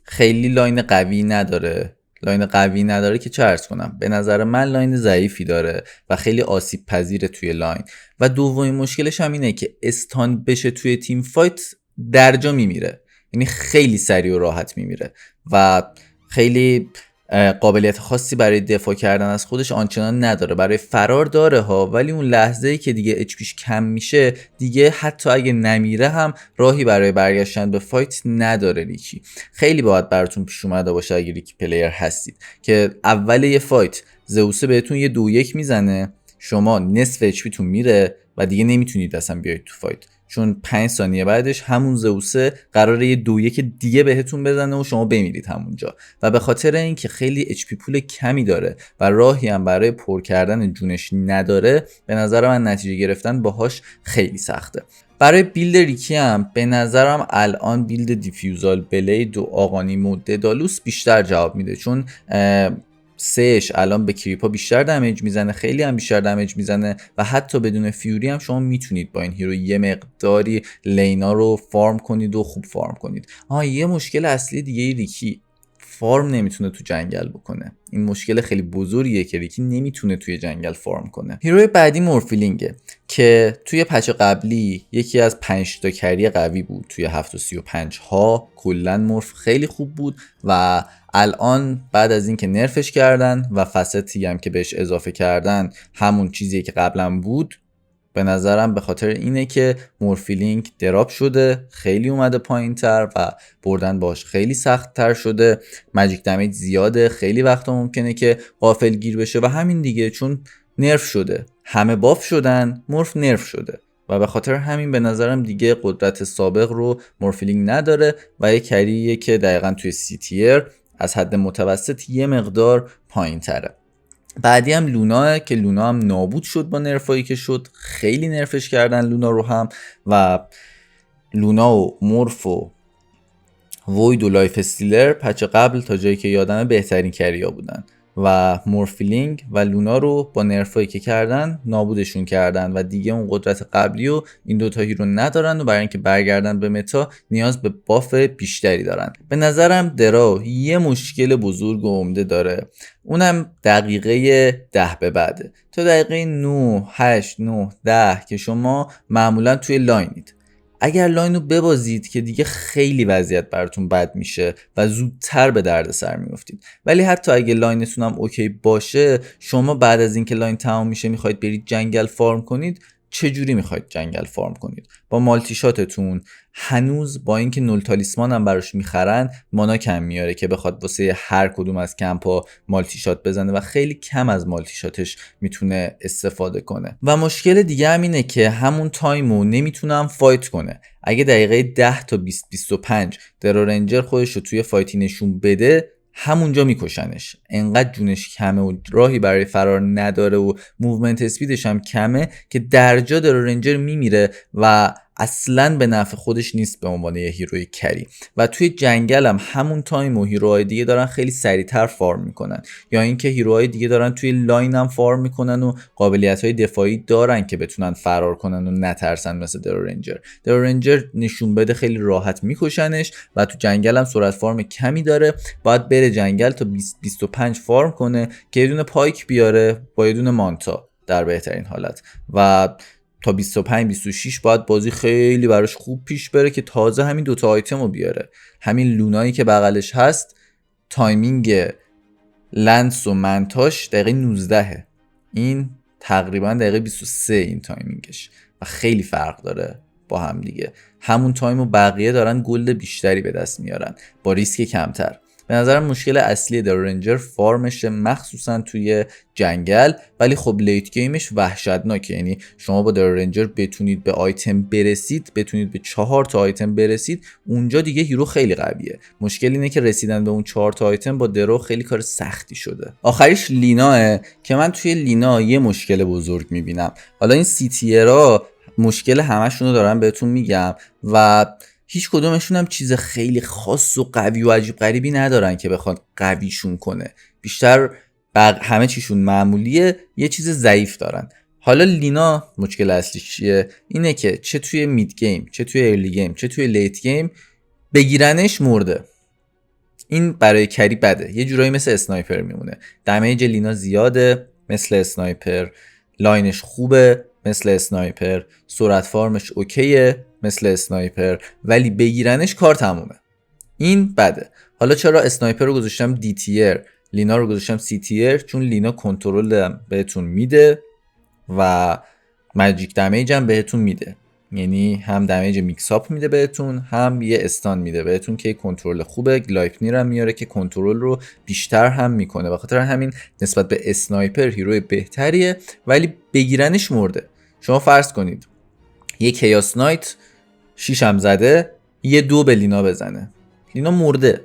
خیلی لاین قوی نداره که چه عرض کنم، به نظر من لاین ضعیفی داره و خیلی آسیب پذیره توی لاین. و دومین مشکلش هم اینه که استان بشه توی تیم فایت درجا میمیره، یعنی خیلی سریع و راحت میمیره و خیلی قابلیت خاصی برای دفاع کردن از خودش آنچنان نداره. برای فرار داره ها، ولی اون لحظه‌ای که دیگه اچ پیش کم میشه دیگه حتی اگه نمیره هم راهی برای برگشتن به فایت نداره. ریکی خیلی باید براتون پیش اومده باشه اگه ریکی پلیر هستید که اول یه فایت زئوس بهتون یه 2-1 میزنه، شما نصف اچ پیتون میره و دیگه نمیتونید اصلا بیاید تو فایت، چون 5 ثانیه بعدش همون زئوسه قراره یه 2-1 دیگه بهتون بزنه و شما بمیرید همونجا. و به خاطر اینکه خیلی اچ پی پول کمی داره و راهی هم برای پر کردن جونش نداره، به نظر من نتیجه گرفتن باهاش خیلی سخته. برای بیلد ریکی هم به نظرم الان بیلد دیفیوزال بلید و آقانیمو ددالوس بیشتر جواب میده، چون سهش الان به کریپا بیشتر دمیج میزنه، خیلی هم بیشتر دمیج میزنه و حتی بدون فیوری هم شما میتونید با این هیرو یه مقداری لینا رو فارم کنید و خوب فارم کنید. یه مشکل اصلی دیگه ریکی فارم نمیتونه تو جنگل بکنه. این مشکل خیلی بزرگیه که ریکی نمیتونه توی جنگل فارم کنه. هیروی بعدی مورفیلینگه که توی پچ قبلی یکی از 5 تا کری قوی بود توی 7.35 ها. کلا مورف خیلی خوب بود و الان بعد از اینکه نرفش کردن و فستی هم که بهش اضافه کردن همون چیزیه که قبلا بود، به نظرم به خاطر اینه که مورفیلینگ دراپ شده، خیلی اومده پایین تر و بردن باش خیلی سخت تر شده. ماجیک دمیج زیاده، خیلی وقتا ممکنه که غافل گیر بشه و همین دیگه، چون نرف شده، همه باف شدن، مورف نرف شده و به خاطر همین به نظرم دیگه قدرت سابق رو مورفیلینگ نداره و یه کریه که دقیقا توی سی تیر از حد متوسط یه مقدار پایین تره. بعدی هم لونا که لونا هم نابود شد با نرفایی که شد، خیلی نرفش کردن لونا رو هم و لونا و مورف و وید و لایف استیلر پچ قبل تا جایی که یادمه بهترین کریا بودن و مورفیلینگ و لونا رو با نرفایی که کردن نابودشون کردن و دیگه اون قدرت قبلی و این دوتا هیرو ندارن و برای اینکه برگردن به متا نیاز به باف بیشتری دارن. به نظرم درا یه مشکل بزرگ و عمده داره، اونم دقیقه 10 به بعده. تا دقیقه 9 8 9 10 که شما معمولا توی لاینید، اگر لاین رو ببازید که دیگه خیلی وضعیت براتون بد میشه و زودتر به درد سر میافتید. ولی حتی اگه لاینتون هم اوکی باشه، شما بعد از اینکه لاین تمام میشه میخواید برید جنگل فارم کنید، چجوری میخواید جنگل فارم کنید؟ با مالتی شاتتون هنوز با اینکه 0 تالیسمان هم براش میخرن مانا کم میاره که بخواد واسه هر کدوم از کمپا مالتی شات بزنه و خیلی کم از مالتی شاتش میتونه استفاده کنه. و مشکل دیگه هم اینه که همون تایمو نمیتونه هم فایت کنه. اگه دقیقه 10 تا 20-25 درو رنجر خودش رو توی فایتی نشون بده، همونجا میکشنش. انقدر جونش کمه و راهی برای فرار نداره و موومنت اسپیدش هم کمه که درجا درو رنجر میمیره و اصلا به نفع خودش نیست به عنوان یه هیروی کری. و توی جنگل هم همون تایم و هیروهای دیگه دارن خیلی سریعتر فارم میکنن، یا اینکه هیروهای دیگه دارن توی لاین هم فارم میکنن و قابلیت‌های دفاعی دارن که بتونن فرار کنن و نترسن. مثل درو رنجر نشون بده خیلی راحت میکشنش و تو جنگل هم سرعت فارم کمی داره. باید بره جنگل تا 20-25 فارم کنه که یه دونه پایک بیاره با یه دونه مانتا در بهترین حالت، و تا 25-26 باید بازی خیلی براش خوب پیش بره که تازه همین دوتا آیتم رو بیاره. همین لونایی که بغلش هست، تایمینگ لنس و منتاش دقیقه 19، این تقریبا دقیقه 23 این تایمینگش و خیلی فرق داره با هم دیگه. همون تایم و بقیه دارن گلد بیشتری به دست میارن با ریسک کمتر. به نظرم مشکل اصلی درو رنجر فارمشه، مخصوصا توی جنگل، ولی خب لیت گیمش وحشتناکه. یعنی شما با درو رنجر بتونید به آیتم برسید، بتونید به 4 تا آیتم برسید، اونجا دیگه هیرو خیلی قویه. مشکل اینه که رسیدن به اون 4 تا آیتم با درو خیلی کار سختی شده. آخریش لیناه که من توی لینا یه مشکل بزرگ میبینم. حالا این سیتیرها مشکل همشون رو دارم بهتون میگم و هیچ کدومشون هم چیز خیلی خاص و قوی و عجیب غریبی ندارن که بخواد قویشون کنه. بیشتر همه چیشون معمولیه، یه چیز ضعیف دارن. حالا لینا مشکل اصلیش چیه؟ اینه که چه توی مید گیم، چه توی ارلی گیم، چه توی لیت گیم بگیرنش مرده. این برای کری بده. یه جورایی مثل اسنایپر میمونه. دمیج لینا زیاده مثل اسنایپر، لاینش خوبه مثل اسنایپر، سرعت فارمش اوکیه مثل اسنایپر، ولی بگیرنش کار تمومه. این بده. حالا چرا اسنایپر رو گذاشتم دی تیر، لینا رو گذاشتم سی تیر؟ چون لینا کنترل بهتون میده و ماجیک دمیج هم بهتون میده. یعنی هم دمیج میکس اپ میده بهتون، هم یه استان میده بهتون که کنترل خوبه. گلایپنیر هم میاره که کنترل رو بیشتر هم میکنه. بخاطر همین نسبت به اسنایپر هیروی بهتریه، ولی بگیرنش مرده. شما فرض کنید یه کیاس نایت 6 هم زده، یه 2 به لینا بزنه، لینا مرده،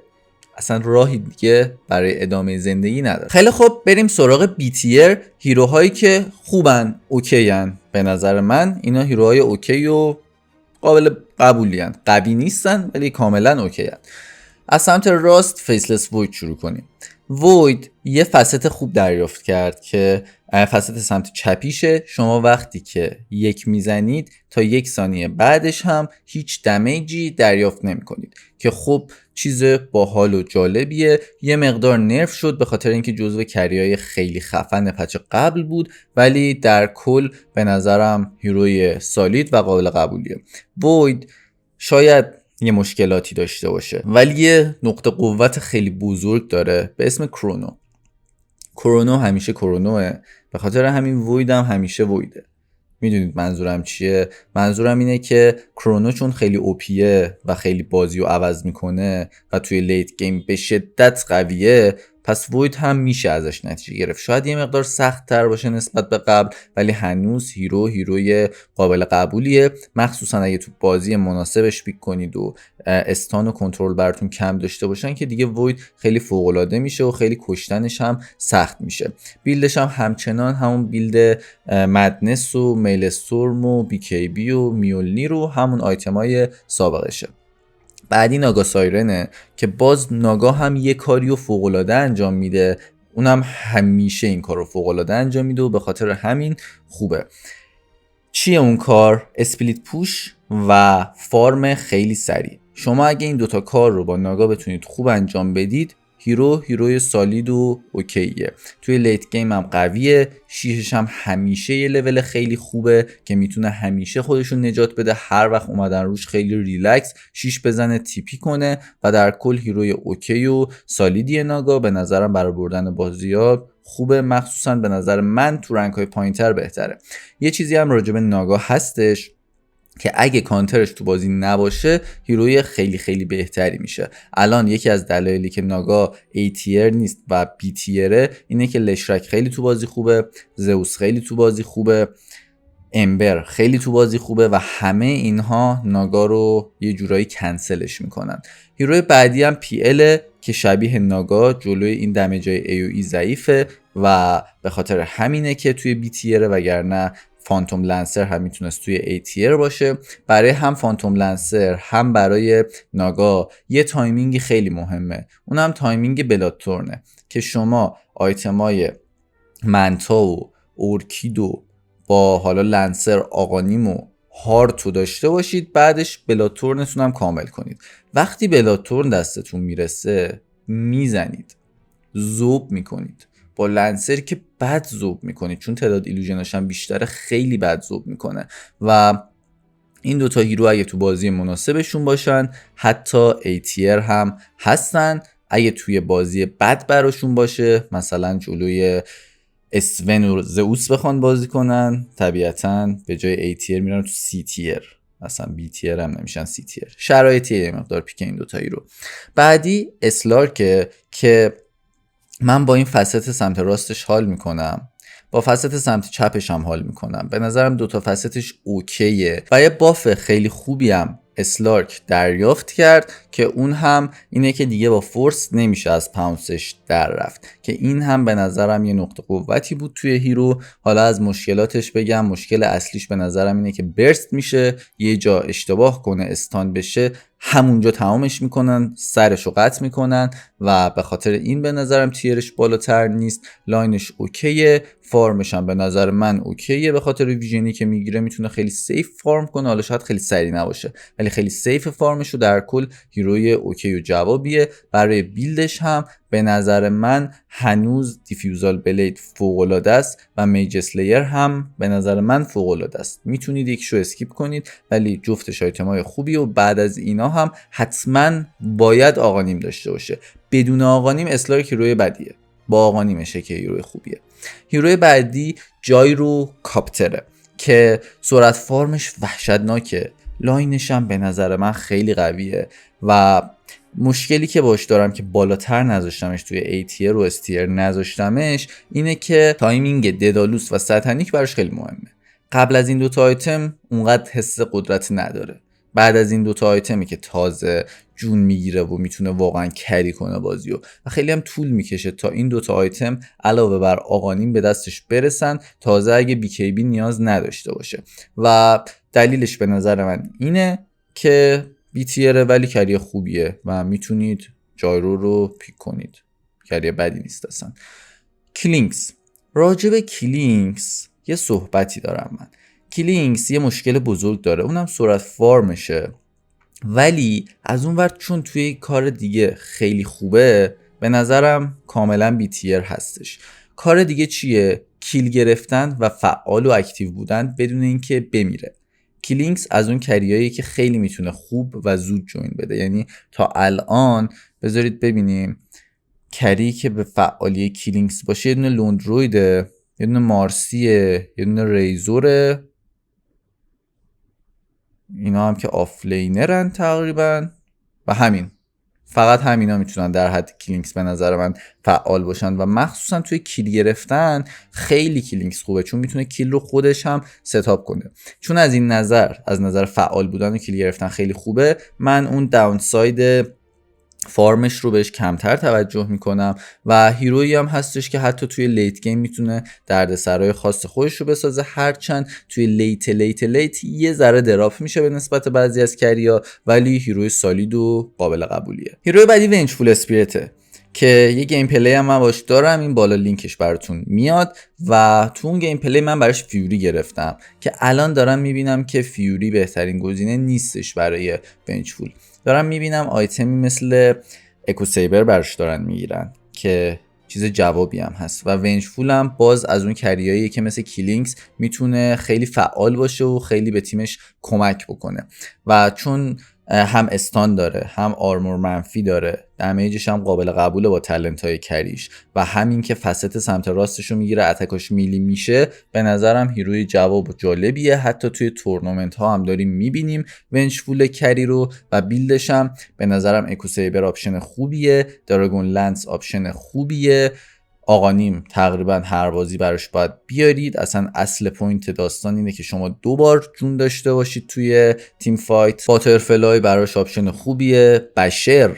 اصلا راهی دیگه برای ادامه زندگی نداره. خیلی خوب، بریم سراغ بی تیر. هیروهایی که خوبن، اوکیان. به نظر من اینا هیروهای اوکی و قابل قبولیان. قوی نیستن ولی کاملا اوکیان. از سمت راست فیسلس وید شروع کنیم. وید یه فست خوب دریافت کرد که فست سمت چپیشه. شما وقتی که یک میزنید تا 1 ثانیه بعدش هم هیچ دمیجی دریافت نمی کنید که خب چیز باحال و جالبیه. یه مقدار نرف شد به خاطر اینکه جزو کریای خیلی خفن پچ قبل بود، ولی در کل به نظرم هیروی سالید و قابل قبولیه. وید شاید یه مشکلاتی داشته باشه ولی یه نقطه قوت خیلی بزرگ داره به اسم کرونو همیشه کرونوه، به خاطر همین وید هم همیشه ویده. میدونید منظورم چیه؟ منظورم اینه که کرونو چون خیلی اوپیه و خیلی بازی رو عوض میکنه و توی لیت گیم به شدت قویه، پس وید هم میشه ازش نتیجه گرفت. شاید یه مقدار سخت تر باشه نسبت به قبل، ولی هنوز هیروی قابل قبولیه، مخصوصا اگه تو بازی مناسبش پیک کنید و استان و کنترل براتون کم داشته باشن که دیگه وید خیلی فوق العاده میشه و خیلی کشتنش هم سخت میشه. بیلدش هم همچنان همون بیلد مدنس و میل استورم و بی کی بی و میولنی رو همون آیتمای سابقشه. بعدی ناگا سایرنه که باز ناگا هم یه کاریو فوق‌العاده انجام میده، اونم همیشه این کارو فوق‌العاده انجام میده و به خاطر همین خوبه. چیه اون کار؟ اسپلیت پوش و فارم خیلی سریع. شما اگه این دوتا کار رو با ناگا بتونید خوب انجام بدید، هیروی سالید و اوکیه. توی لیت گیم هم قویه، شیشش هم همیشه یه لول خیلی خوبه که میتونه همیشه خودشون نجات بده، هر وقت اومدن روش خیلی ریلکس شیش بزنه تیپی کنه و در کل هیروی اوکی و سالیدی ناگا به نظرم برای بردن بازی‌ها خوبه، مخصوصا به نظر من تو رنک های پایینتر بهتره. یه چیزی هم راجع به ناگا هستش که اگه کانترش تو بازی نباشه هیروی خیلی خیلی بهتری میشه. الان یکی از دلایلی که ناگا A تیر نیست و B تیره اینه که لشرک خیلی تو بازی خوبه، زئوس خیلی تو بازی خوبه، امبر خیلی تو بازی خوبه و همه اینها ناگا رو یه جورایی کنسلش میکنن. هیروی بعدی هم PL که شبیه ناگا جلوی این دمیجای AoE ضعیفه و به خاطر همینه که توی B تیره، وگرنه فانتوم لنسر هم میتونست توی A تیر باشه. برای هم فانتوم لنسر هم برای ناگا یه تایمینگی خیلی مهمه، اونم تایمینگ بلادتورنه که شما آیتمای منتا و اورکیدو با حالا لنسر آقانیم و هارتو داشته باشید، بعدش بلادتورنتون هم کامل کنید. وقتی بلادتورن دستتون میرسه میزنید، ذوب میکنید، با لنسر که بد ذوب میکنید چون تعداد ایلوژناش هم بیشتره، خیلی بد ذوب میکنه و این دوتا هیرو اگه تو بازی مناسبشون باشن حتی A تیر هم هستن. اگه توی بازی بد براشون باشه، مثلا جلوی اسون و زئوس بخوان بازی کنن، طبیعتاً به جای A تیر میرن تو C تیر، اصلا B تیر هم نمیشن C تیر. شرایطی یه مقدار پیک این دوتا هیرو. بعدی اسلارکه که من با این فست سمت راستش حال میکنم، با فست سمت چپش هم حال میکنم. به نظرم دوتا فستش اوکیه و یه باف خیلی خوبی هم اسلارک دریافت کرد که اون هم اینه که دیگه با فورس نمیشه از پاونسش در رفت، که این هم به نظرم یه نقطه قوتی بود توی هیرو. حالا از مشکلاتش بگم، مشکل اصلیش به نظرم اینه که برست میشه، یه جا اشتباه کنه استان بشه همونجا تمامش میکنن، سرشو قطع میکنن و به خاطر این به نظرم تیرش بالاتر نیست. لاینش اوکیه، فارمش هم به نظر من اوکیه، به خاطر ویژنی که میگیره میتونه خیلی سیف فارم کنه. حالا شاید خیلی سری نباشه ولی خیلی سیف فارمشو. در کل هیروی اوکی و جوابیه. برای بیلدش هم به نظر من هنوز دیفیوزال بلید فوق‌العاده است و میج اسلیر هم به نظر من فوق‌العاده است. میتونید یکیشو اسکیپ کنید ولی جفتش آیتمای خوبی و بعد از اینا هم حتما باید آقانیم داشته باشه. بدون آقانیم اسلارک هیروی بدیه، با آقانیمشه که هیروی خوبیه. هیروی بعدی جایرو کاپتره که سرعت فارمش وحشتناکه، لاینش هم به نظر من خیلی قویه و مشکلی که باش دارم که بالاتر نذاشتمش توی A تیر و S تیر نذاشتمش اینه که تایمینگ ددالوس و ستانیک براش خیلی مهمه. قبل از این دوتا آیتم اونقدر حس قدرت نداره، بعد از این دوتا آیتمی که تازه جون میگیره و میتونه واقعا کری کنه بازیو و خیلی هم طول میکشه تا این دوتا آیتم علاوه بر آقانیم به دستش برسن، تازه اگه BKB نیاز نداشته باشه و دلیلش به نظر من اینه که B تیره ولی کری خوبیه و میتونید جایرو رو پیک کنید، کری بدی نیست اصلا. کلینکس، راجب کلینکس یه صحبتی دارم من. کلینکس یه مشکل بزرگ داره، اونم سرعت فارمشه، ولی از اون ور چون توی کار دیگه خیلی خوبه به نظرم کاملا B تیر هستش. کار دیگه چیه؟ کیل گرفتن و فعال و اکتیو بودن بدون اینکه بمیره. کلینکس از اون کریایی که خیلی میتونه خوب و زود جوین بده. یعنی تا الان بذارید ببینیم کری که به فعالی کلینکس باشه یه دونه لوندرویده، یه دونه مارسیه، یه دونه ریزوره، اینا هم که آفلینرن تقریبا و همین، فقط همینا میتونن در حد کلینکس به نظر من فعال باشن و مخصوصا توی کیل گرفتن خیلی کلینکس خوبه چون میتونه کیل رو خودش هم ستاپ کنه. چون از این نظر، از نظر فعال بودن و کیل گرفتن خیلی خوبه، من اون داونساید فارمش رو بهش کمتر توجه میکنم و هیرویی هم هستش که حتی توی لیت گیم میتونه دردسرای خاص خودش رو بسازه، هرچند توی لیت یه ذره دراپ میشه به نسبت بعضی از کریا، ولی هیروی سالید و قابل قبولیه. هیروی بعدی ونجفول اسپریته که یه گیم پلی هم من باش دارم، این بالا لینکش براتون میاد و تو اون گیم پلی من براش فیوری گرفتم که الان دارم میبینم که فیوری بهترین گزینه نیستش برای ونجفول. دارم میبینم آیتمی مثل اکو سیبر برش دارن میگیرن که چیز جوابی هم هست و ونجفول هم باز از اون کریاییه که مثل کیلینگز میتونه خیلی فعال باشه و خیلی به تیمش کمک بکنه و چون هم استان داره هم آرمور منفی داره، دمیجش هم قابل قبوله با تالنت های کریش و همین که فست سمت راستش رو میگیره اتکاش میلی میشه، به نظرم هیروی جواب و جالبیه. حتی توی تورنمنت ها هم داریم میبینیم ونجفول کری رو و بیلدش هم به نظرم اکو سیبر آپشن خوبیه، دراگون لنس آپشن خوبیه، آقانیم تقریبا هر بازی براش باید بیارید. اصلا اصل پوینت داستان اینه که شما 2 بار جون داشته باشید توی تیم فایت. باترفلای براش آپشن خوبیه، بشر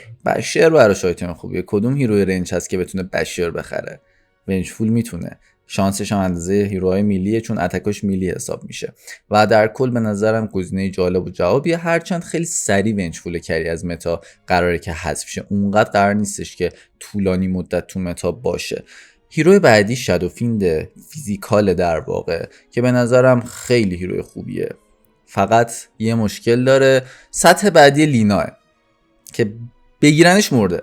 براش آیتم خوبیه. کدوم هیروی رنج هست که بتونه بشر بخره؟ ونجفول میتونه، شانسش هم اندازه هیروهای میلیه چون اتکاش میلی حساب میشه و در کل به نظرم گزینه جالب و جوابیه، هرچند خیلی سریع ونجفول کری از متا قراره که حذف شه، اونقدر قرار نیستش که طولانی مدت تو متا باشه. هیروی بعدی شادوفیند فیزیکال در واقع که به نظرم خیلی هیروی خوبیه، فقط یه مشکل داره، سطح بعدی لیناه که بگیرنش مرده.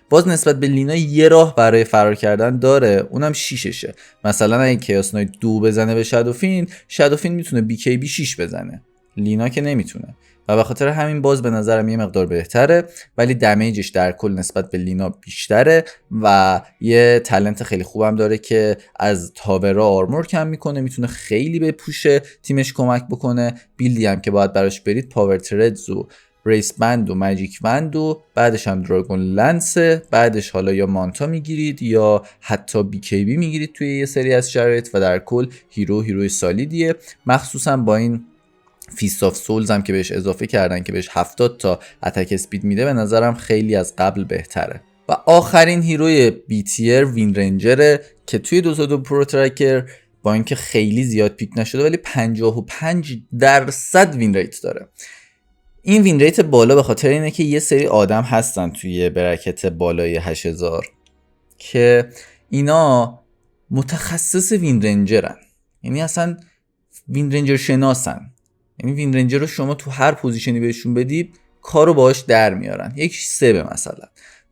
باز نسبت به لینا یه راه برای فرار کردن داره، اونم 6شه. مثلا اگه کیاس نایت 2 بزنه به شادوفین میتونه بی کی بی 6 بزنه، لینا که نمیتونه و به خاطر همین باز به نظرم یه مقدار بهتره، ولی دمیجش در کل نسبت به لینا بیشتره و یه تالنت خیلی خوبم داره که از تاورا آرمور کم میکنه، میتونه خیلی به پوش تیمش کمک بکنه. بیلدی هم که باید براش برید پاور تردز و ریس بند و ماجیک بند و بعدش هم دراگون لنس، بعدش حالا یا مانتا میگیرید یا حتی بی کی بی میگیرید توی یه سری از شرایط و در کل هیروی سالیدیه. مخصوصا با این فیست آف سولز هم که بهش اضافه کردن که بهش 70 تا اتک اسپید میده، به نظرم خیلی از قبل بهتره. و آخرین هیروی بی تیر وین رنجره که توی 2 پرو ترکر با اینکه خیلی زیاد پیک نشده ولی 55% وین ریت داره. این وین ریت بالا به خاطر اینه که یه سری آدم هستن توی برکت بالای 8000 که اینا متخصص وین رنجرن، یعنی اصلا وین رنجر شناسن، یعنی وین رنجر رو شما تو هر پوزیشنی بهشون بدید کارو باهاش در میارن، یک سبه مثلا.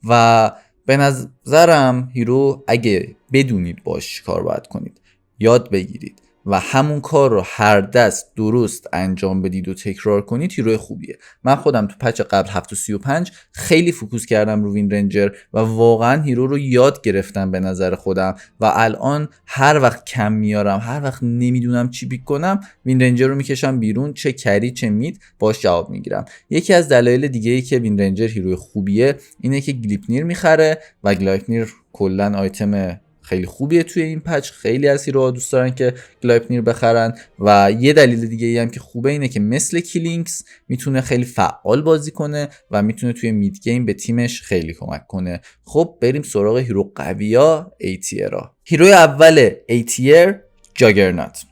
و به نظرم هیرو اگه بدونید باش کار باید کنید، یاد بگیرید و همون کار رو هر دست درست انجام بدید و تکرار کنید، هیروی خوبیه. من خودم تو پچ قبل 735 خیلی فوکوس کردم رو وین رنجر و واقعا هیرو رو یاد گرفتم به نظر خودم و الان هر وقت کم میارم، هر وقت نمیدونم چی پیک کنم، وین رنجر رو میکشم بیرون، چه کری چه مید باش جواب میگیرم. یکی از دلایل دیگه ای که وین رنجر هیروی خوبیه اینه که گلیپنیر میخره و گلیپنیر کلا آیتم خیلی خوبیه توی این پچ، خیلی از هیروها دوست دارن که گلایپنیر بخرن و یه دلیل دیگه ای هم که خوبه اینه که مثل کیلینگز میتونه خیلی فعال بازی کنه و میتونه توی مید گیم به تیمش خیلی کمک کنه. خب بریم سراغ هیرو قویا ایتیرها. هیروی اول ایتیر جاگرنات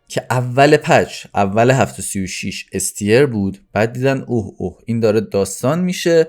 که اول پچ اول 736 استیر بود، بعد دیدن اوه این داره داستان میشه،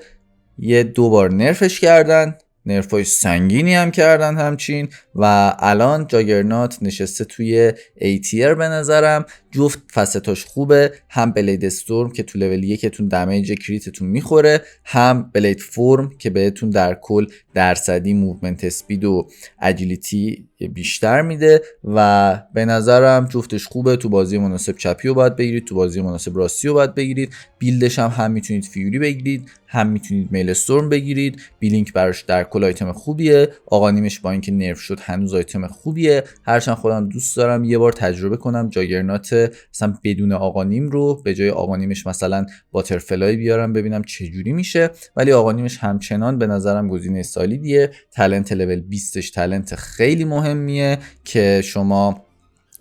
یه 2 بار نرفش کردن، نرفای سنگینی هم کردن همچین و الان جاگرنات نشسته توی ایتیر. به نظرم جفت فستاش خوبه، هم بلید استورم که تو لول 1 تون دمیج کریتتون میخوره، هم بلید فورم که بهتون در کل درصدی موومنت اسپید و اجیلیتی بیشتر میده و به نظرم جفتش خوبه. تو بازی مناسب چپی رو باید بگیرید، تو بازی مناسب راستی رو باید بگیرید. بیلدش هم میتونید فیوری بگیرید، هم میتونید میل استورم بگیرید. بیلینک براش در کل آیتم خوبیه، آقانیمش با اینکه نرف شد هنوز آیتم خوبیه، هرچند خودم دوست دارم یه بار تجربه کنم جاگرنات مثلا بدون آقانیم رو، به جای آقانیمش مثلا باترفلای بیارم ببینم چه جوری میشه، ولی آقانیمش همچنان به نظرم گزینه سالیدیه. تالنت لول 20ش تالنت خیلی مهمیه که شما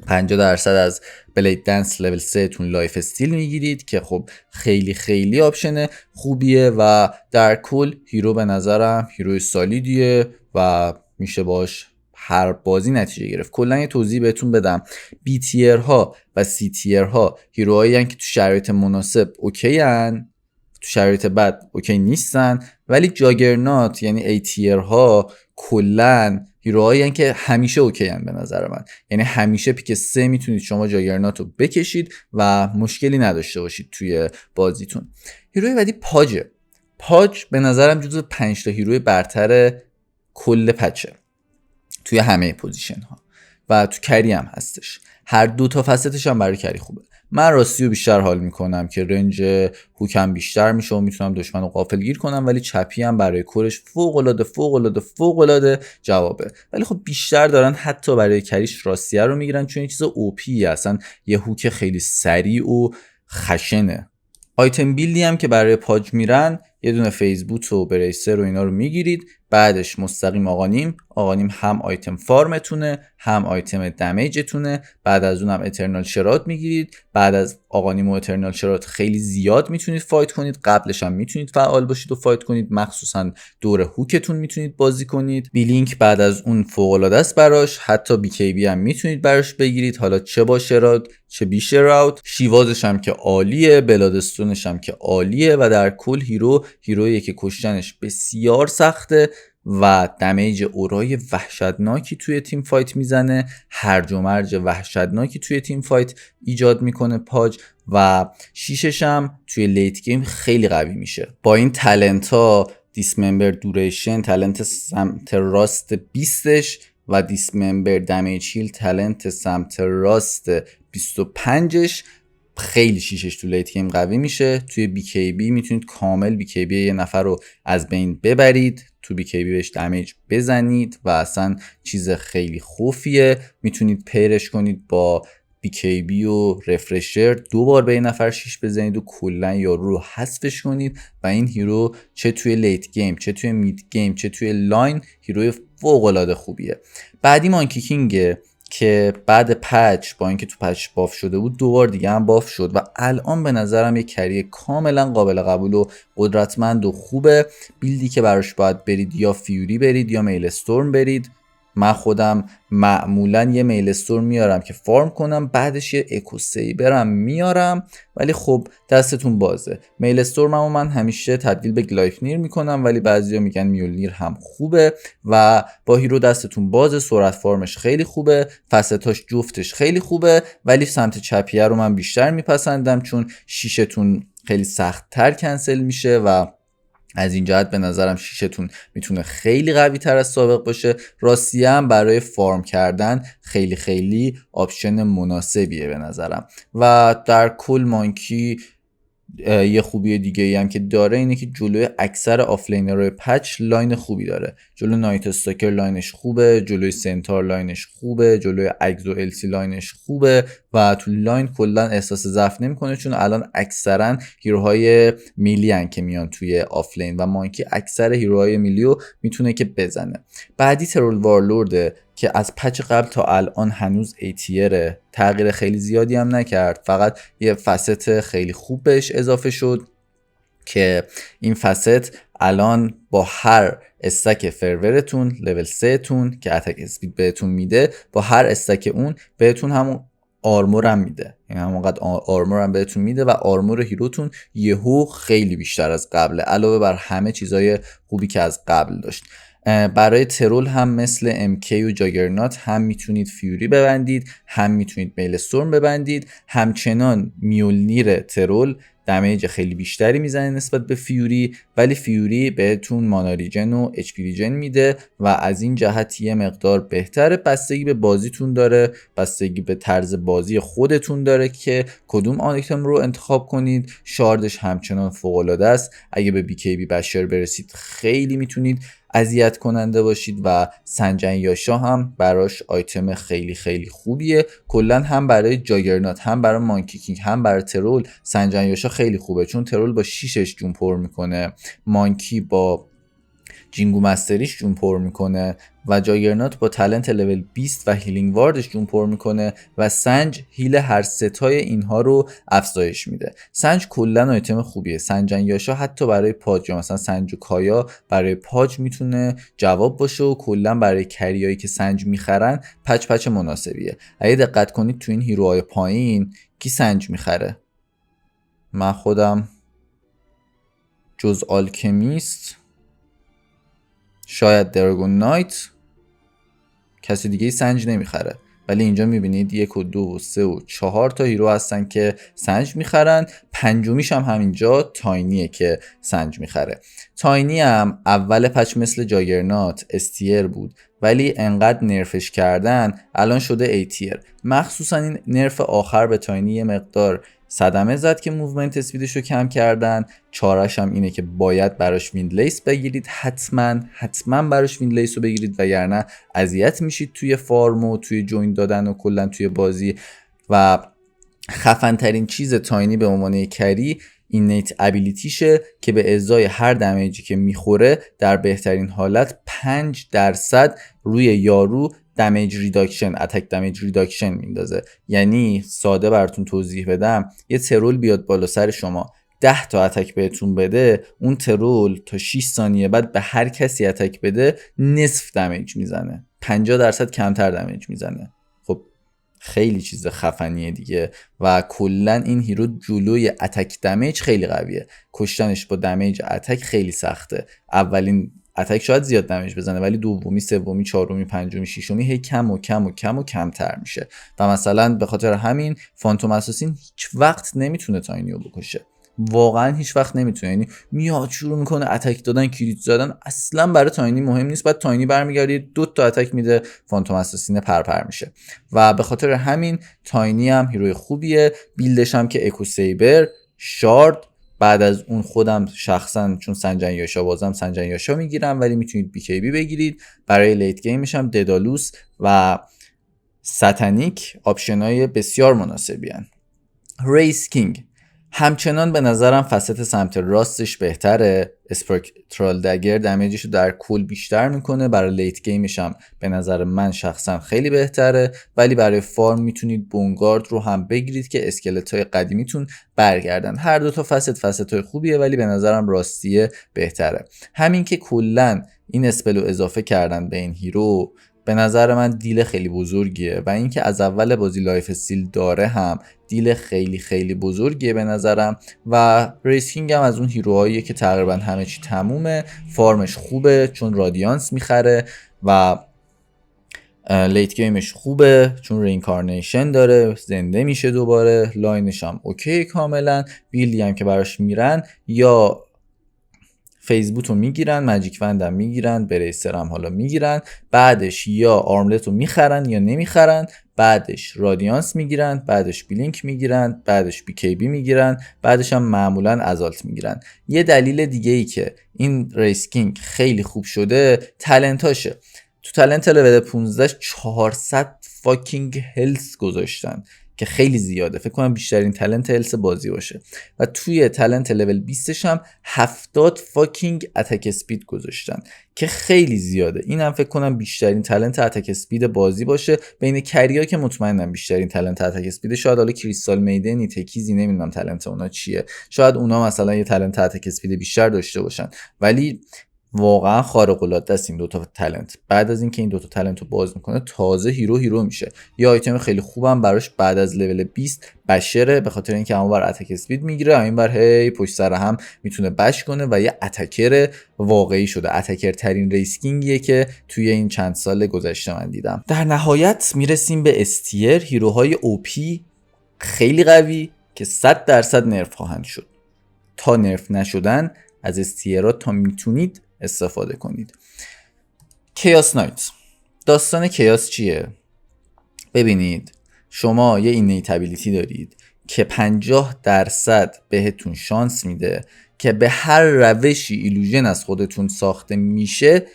50% از بلید دنس لول 3 تون لایف استیل میگیرید که خب خیلی آپشن خوبیه و در کل هیرو به نظرم هیروی سالیدیه و میشه باش هر بازی نتیجه گرفت. کلا یه توضیح بهتون بدم، بی تیرها و سی تیرها هیروهایی هستن که تو شرایط مناسب اوکی ان، تو شرایط بد اوکی نیستن، ولی جاگرنات یعنی ای تیرها کلا هیروهایی هستن که همیشه اوکی ان به نظر من، یعنی همیشه پیک 3 میتونید شما جاگرنات رو بکشید و مشکلی نداشته باشید توی بازیتون. هیروی بعدی پاج به نظرم جزو 5 تا هیروی برتر کل پچه توی همه پوزیشن ها و تو کری هم هستش. هر دو تا فستش هم برای کری خوبه. من راستی رو بیشتر حال میکنم که رنج هوکم بیشتر میشه و میتونم دشمن رو غافلگیر کنم، ولی چپی هم برای کورش فوق العاده جوابه. ولی خب بیشتر دارن حتی برای کریش راستیه رو میگیرن چون این چیز اوپی اصلا یه هوک خیلی سریع و خشنه. آیتم بیلدی هم که برای پاج میرن، یه دونه فیزبوت و بریسر و اینا رو میگیرید، بعدش مستقیم آقانیم هم آیتم فارمتونه هم آیتم دمیجتونه، بعد از اونم اترنال شرات میگیرید. بعد از آقانیم و اترنال شرات خیلی زیاد میتونید فایت کنید، قبلش هم میتونید فعال باشید و فایت کنید، مخصوصا دور هوکتون میتونید بازی کنید. بیلینک بعد از اون فوق العاده است براش، حتی بی کی بی هم میتونید براش بگیرید، حالا چه با شرات چه بی شراوت. شیوازش هم که عالیه، بلادستونش هم که عالیه و در کل هیرویی که کشتنش بسیار سخته و دمیج اورای وحشتناکی توی تیم فایت میزنه، هرج و مرج وحشتناکی توی تیم فایت ایجاد میکنه پاج و شیشش هم توی لیت گیم خیلی قوی میشه. با این تالنت ها دیسممبر دوریشن تالنت سمت راست 20ش و دیسممبر دمیج هیل تالنت سمت راست 25ش خیلی شیشش تو لیت گیم قوی میشه. توی بی کی بی میتونید کامل بی کی بی یه نفر رو از بین ببرید، تو بی کی بی بهش دمیج بزنید و اصلا چیز خیلی خوفیه. میتونید پیرش کنید با بی کی بی و رفرشر، 2 بار به یه نفر شیش بزنید و کلا یارو رو حذفش کنید و این هیرو چه توی لیت گیم چه توی مید گیم چه توی لاین هیروی فوق العاده خوبیه. بعدی مانکی کینگه که بعد پچ با اینکه تو پچ باف شده بود 2 بار دیگه هم باف شد و الان به نظرم یه کری کاملا قابل قبول و قدرتمند و خوبه. بیلدی که براش باید برید یا فیوری برید یا میل استورم برید. من خودم معمولا یه میل استورم میارم که فارم کنم، بعدش یه اکو سیبرم میارم، ولی خب دستتون بازه. میل استورممو من همیشه تبدیل به گلایفنیر میکنم، ولی بعضیا میگن میولنیر هم خوبه و با هیرو دستتون بازه. سرعت فارمش خیلی خوبه، فستاش جفتش خیلی خوبه، ولی سمت چپیه رو من بیشتر میپسندم چون شیشتون خیلی سخت تر کنسل میشه و از این جهت به نظرم شیشتون میتونه خیلی قوی تر از سابق باشه. راستیه هم برای فارم کردن خیلی آپشن مناسبیه به نظرم. و در کل مانکی یه خوبی دیگه ای هم که داره اینه که جلوی اکثر آفلینرهای پچ لاین خوبی داره. جلوی نایت استاکر لاینش خوبه، جلوی سنتار لاینش خوبه، جلوی اگزو السی لاینش خوبه و تو لاین کلا احساس ضعف نمیکنه چون الان اکثرا هیروهای میلی ان که میان توی آفلین و مانکی اکثر هیروهای میلیو میتونه که بزنه. بعدی ترول وارلورد که از پچ قبل تا الان هنوز ایتیره، تغییر خیلی زیادی هم نکرد، فقط یه فست خیلی خوب بهش اضافه شد که این فست الان با هر استک فرورتون لول 3 تون که اتک اسپید بهتون میده، با هر استک اون بهتون همون آرمور هم میده، یعنی همونقدر آرمور هم بهتون میده و آرمور هیروتون یهو خیلی بیشتر از قبله، علاوه بر همه چیزای خوبی که از قبل داشت. برای ترول هم مثل MK و جاگرنات هم میتونید فیوری ببندید، هم میتونید میل استورم ببندید. همچنان میولنیر ترول دمیج خیلی بیشتری میزنه نسبت به فیوری، ولی فیوری بهتون مانا ریجن و اچ پی ریجن میده و از این جهت یه مقدار بهتره. بستگی به بازیتون داره، بستگی به طرز بازی خودتون داره که کدوم آیتم رو انتخاب کنید. شاردش همچنان فوق العاده است، اگه به بی کی بی بشر برسید خیلی میتونید اذیت کننده باشید و سنجن یاشا هم براش آیتم خیلی خوبیه. کلا هم برای جاگرنات هم برای مانکی کینگ هم برای ترول سنجن یاشا خیلی خوبه چون ترول با 6 جون پر میکنه، مانکی با جینگو مستریش جون پر میکنه و جاگرنات با تالنت لول 20 و هیلینگ واردش جون پر میکنه و سنج هیل هر ستای اینها رو افزایش میده. سنج کلا آیتم خوبیه. سنجن یاشا حتی برای پاج، مثلا سنج و کایا برای پاج میتونه جواب باشه و کلا برای کریایی که سنج میخرن پچ مناسبیه. اگه دقت کنید تو این هیروهای پایین کی سنج میخره؟ من خودم جز آلکمیست، شاید دراگون نایت، کسی دیگه سنج نمیخره ولی اینجا میبینید 1 و 2 و 3 و 4 تا هیرو هستن که سنج میخرن. پنجمیش هم همینجا تاینیه که سنج میخره. تاینی هم اول پچ مثل جاگرنات استیر بود، ولی انقدر نرفش کردن الان شده ای تیر. مخصوصا این نرف آخر به تاینی یه مقدار صدمه زد که موومنت اسپیدش رو کم کردن. چارش هم اینه که باید براش ویندلیس بگیرید، حتما براش ویندلیس رو بگیرید، وگرنه اذیت میشید توی فارم و توی جوین دادن و کلا توی بازی. و خفن ترین چیز تاینی به عنوان کری اینیت ابیلیتیشه که به ازای هر دمیجی که میخوره در بهترین حالت 5% روی یارو دمیج ریداکشن، اتک دمیج ریداکشن میندازه. یعنی ساده براتون توضیح بدم، یه ترول بیاد بالا سر شما 10 تا اتک بهتون بده، اون ترول تا 6 ثانیه بعد به هر کسی اتک بده نصف دمیج میزنه، 50% کمتر دمیج میزنه. خب خیلی چیز خفنیه دیگه. و کلا این هیرو جلوی اتک دمیج خیلی قویه، کشتنش با دمیج اتک خیلی سخته. اولین اتک شاید زیاد دمیج بزنه، ولی دومی، سومی، چهارمی، پنجمی، ششمی هی کم و کمتر میشه. و مثلا به خاطر همین فانتوم اساسین هیچ وقت نمیتونه تاینیو بکشه، واقعا هیچ وقت نمیتونه. یعنی میاد شروع میکنه اتک دادن، کریت زدن، اصلا برای تاینی مهم نیست. بعد تاینی برمیگرده 2 تا اتک میده، فانتوم اساسین پرپر میشه. و به خاطر همین تاینی هم هیروی خوبیه. بیلدش هم که اکو سیبر، شارد، بعد از اون خودم شخصا چون سنجن یاشا بازم سنجن یاشا میگیرم، ولی میتونید بی کی بی بگیرید. برای لیت گیمش هم ددالوس و ساتانیک آپشنای بسیار مناسبی هن. ریس کینگ همچنان به نظرم فست سمت راستش بهتره. اسپکترال دگر دمیجش رو در کل بیشتر میکنه، برای لیت گیمش هم به نظر من شخصا خیلی بهتره. ولی برای فارم میتونید بونگارد رو هم بگیرید که اسکلت های قدیمیتون برگردن. هر دو تا فست های خوبیه، ولی به نظرم راستیه بهتره. همین که کلا این اسپلو اضافه کردن به این هیرو به نظر من دیل خیلی بزرگیه. و اینکه از اول بازی لایف استیل داره هم دیل خیلی خیلی بزرگیه به نظرم. و ریسکینگ هم از اون هیروهاییه که تقریبا همه چی تمومه، فارمش خوبه چون رادیانس میخره، و لیت گیمش خوبه چون رینکارنیشن داره، زنده میشه دوباره، لاینش هم اوکی کاملا. بیلدی هم که براش میرن یا فیسبوت رو میگیرن، ماجیک وند هم میگیرن، بریسر هم حالا میگیرن، بعدش یا آرملت رو میخرن یا نمیخرن، بعدش رادیانس میگیرن، بعدش بلینک میگیرن، بعدش بی کی بی میگیرن، بعدش هم معمولا ازالت میگیرن. یه دلیل دیگه ای که این ریسکینگ خیلی خوب شده تالنتاشه. تو تالنت لول 15 400 فاکینگ هلث گذاشتن که خیلی زیاده، فکر کنم بیشترین تالنت هلث بازی باشه. و توی تالنت لول 20 هم 70 فاکینگ اتک اسپید گذاشتن که خیلی زیاده. این هم فکر کنم بیشترین تالنت اتک اسپید بازی باشه بین کریا، که مطمئنم بیشترین تالنت اتک اسپید. شاید حالا کریستال میدنی تکیزی نمیدونم تالنت اونا چیه، شاید اونا مثلا یه تالنت اتک اسپید بیشتر داشته باشن، ولی واقعا خارق العاده است این دوتا تالنت. بعد از اینکه این دوتا تالنت رو باز میکنه تازه هیرو میشه. یه آیتم خیلی خوبم براش بعد از لول 20 بشره، به خاطر اینکه اونور اتک اسپید میگیره، اینور هی پشت سر هم میتونه بش کنه و یه اتکر واقعی شده. اتکر ترین ریسکینگیه که توی این چند سال گذشته من دیدم. در نهایت میرسیم به استیر، هیروهای اوپی خیلی قوی که 100% نرف خواهند شد. تا نرف نشدن از استیرات تا میتونید استفاده کنید. کیاس نایت، داستان کیاس چیه؟ ببینید شما یه اینیت ابیلیتی دارید که 50% بهتون شانس میده که به هر روشی ایلوژن از خودتون ساخته میشه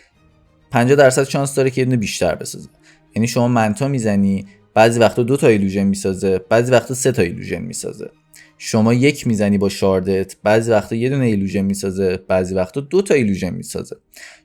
50% شانس داره که یه دونه بیشتر بسازه. یعنی شما منتا میزنی، بعضی وقتا 2 تا ایلوژن میسازه، بعضی وقتا 3 تا ایلوژن میسازه. شما 1 میزنی با شاردت، بعضی وقتا یه دونه ایلوژن میسازه، بعضی وقتا 2 تا ایلوژن میسازه.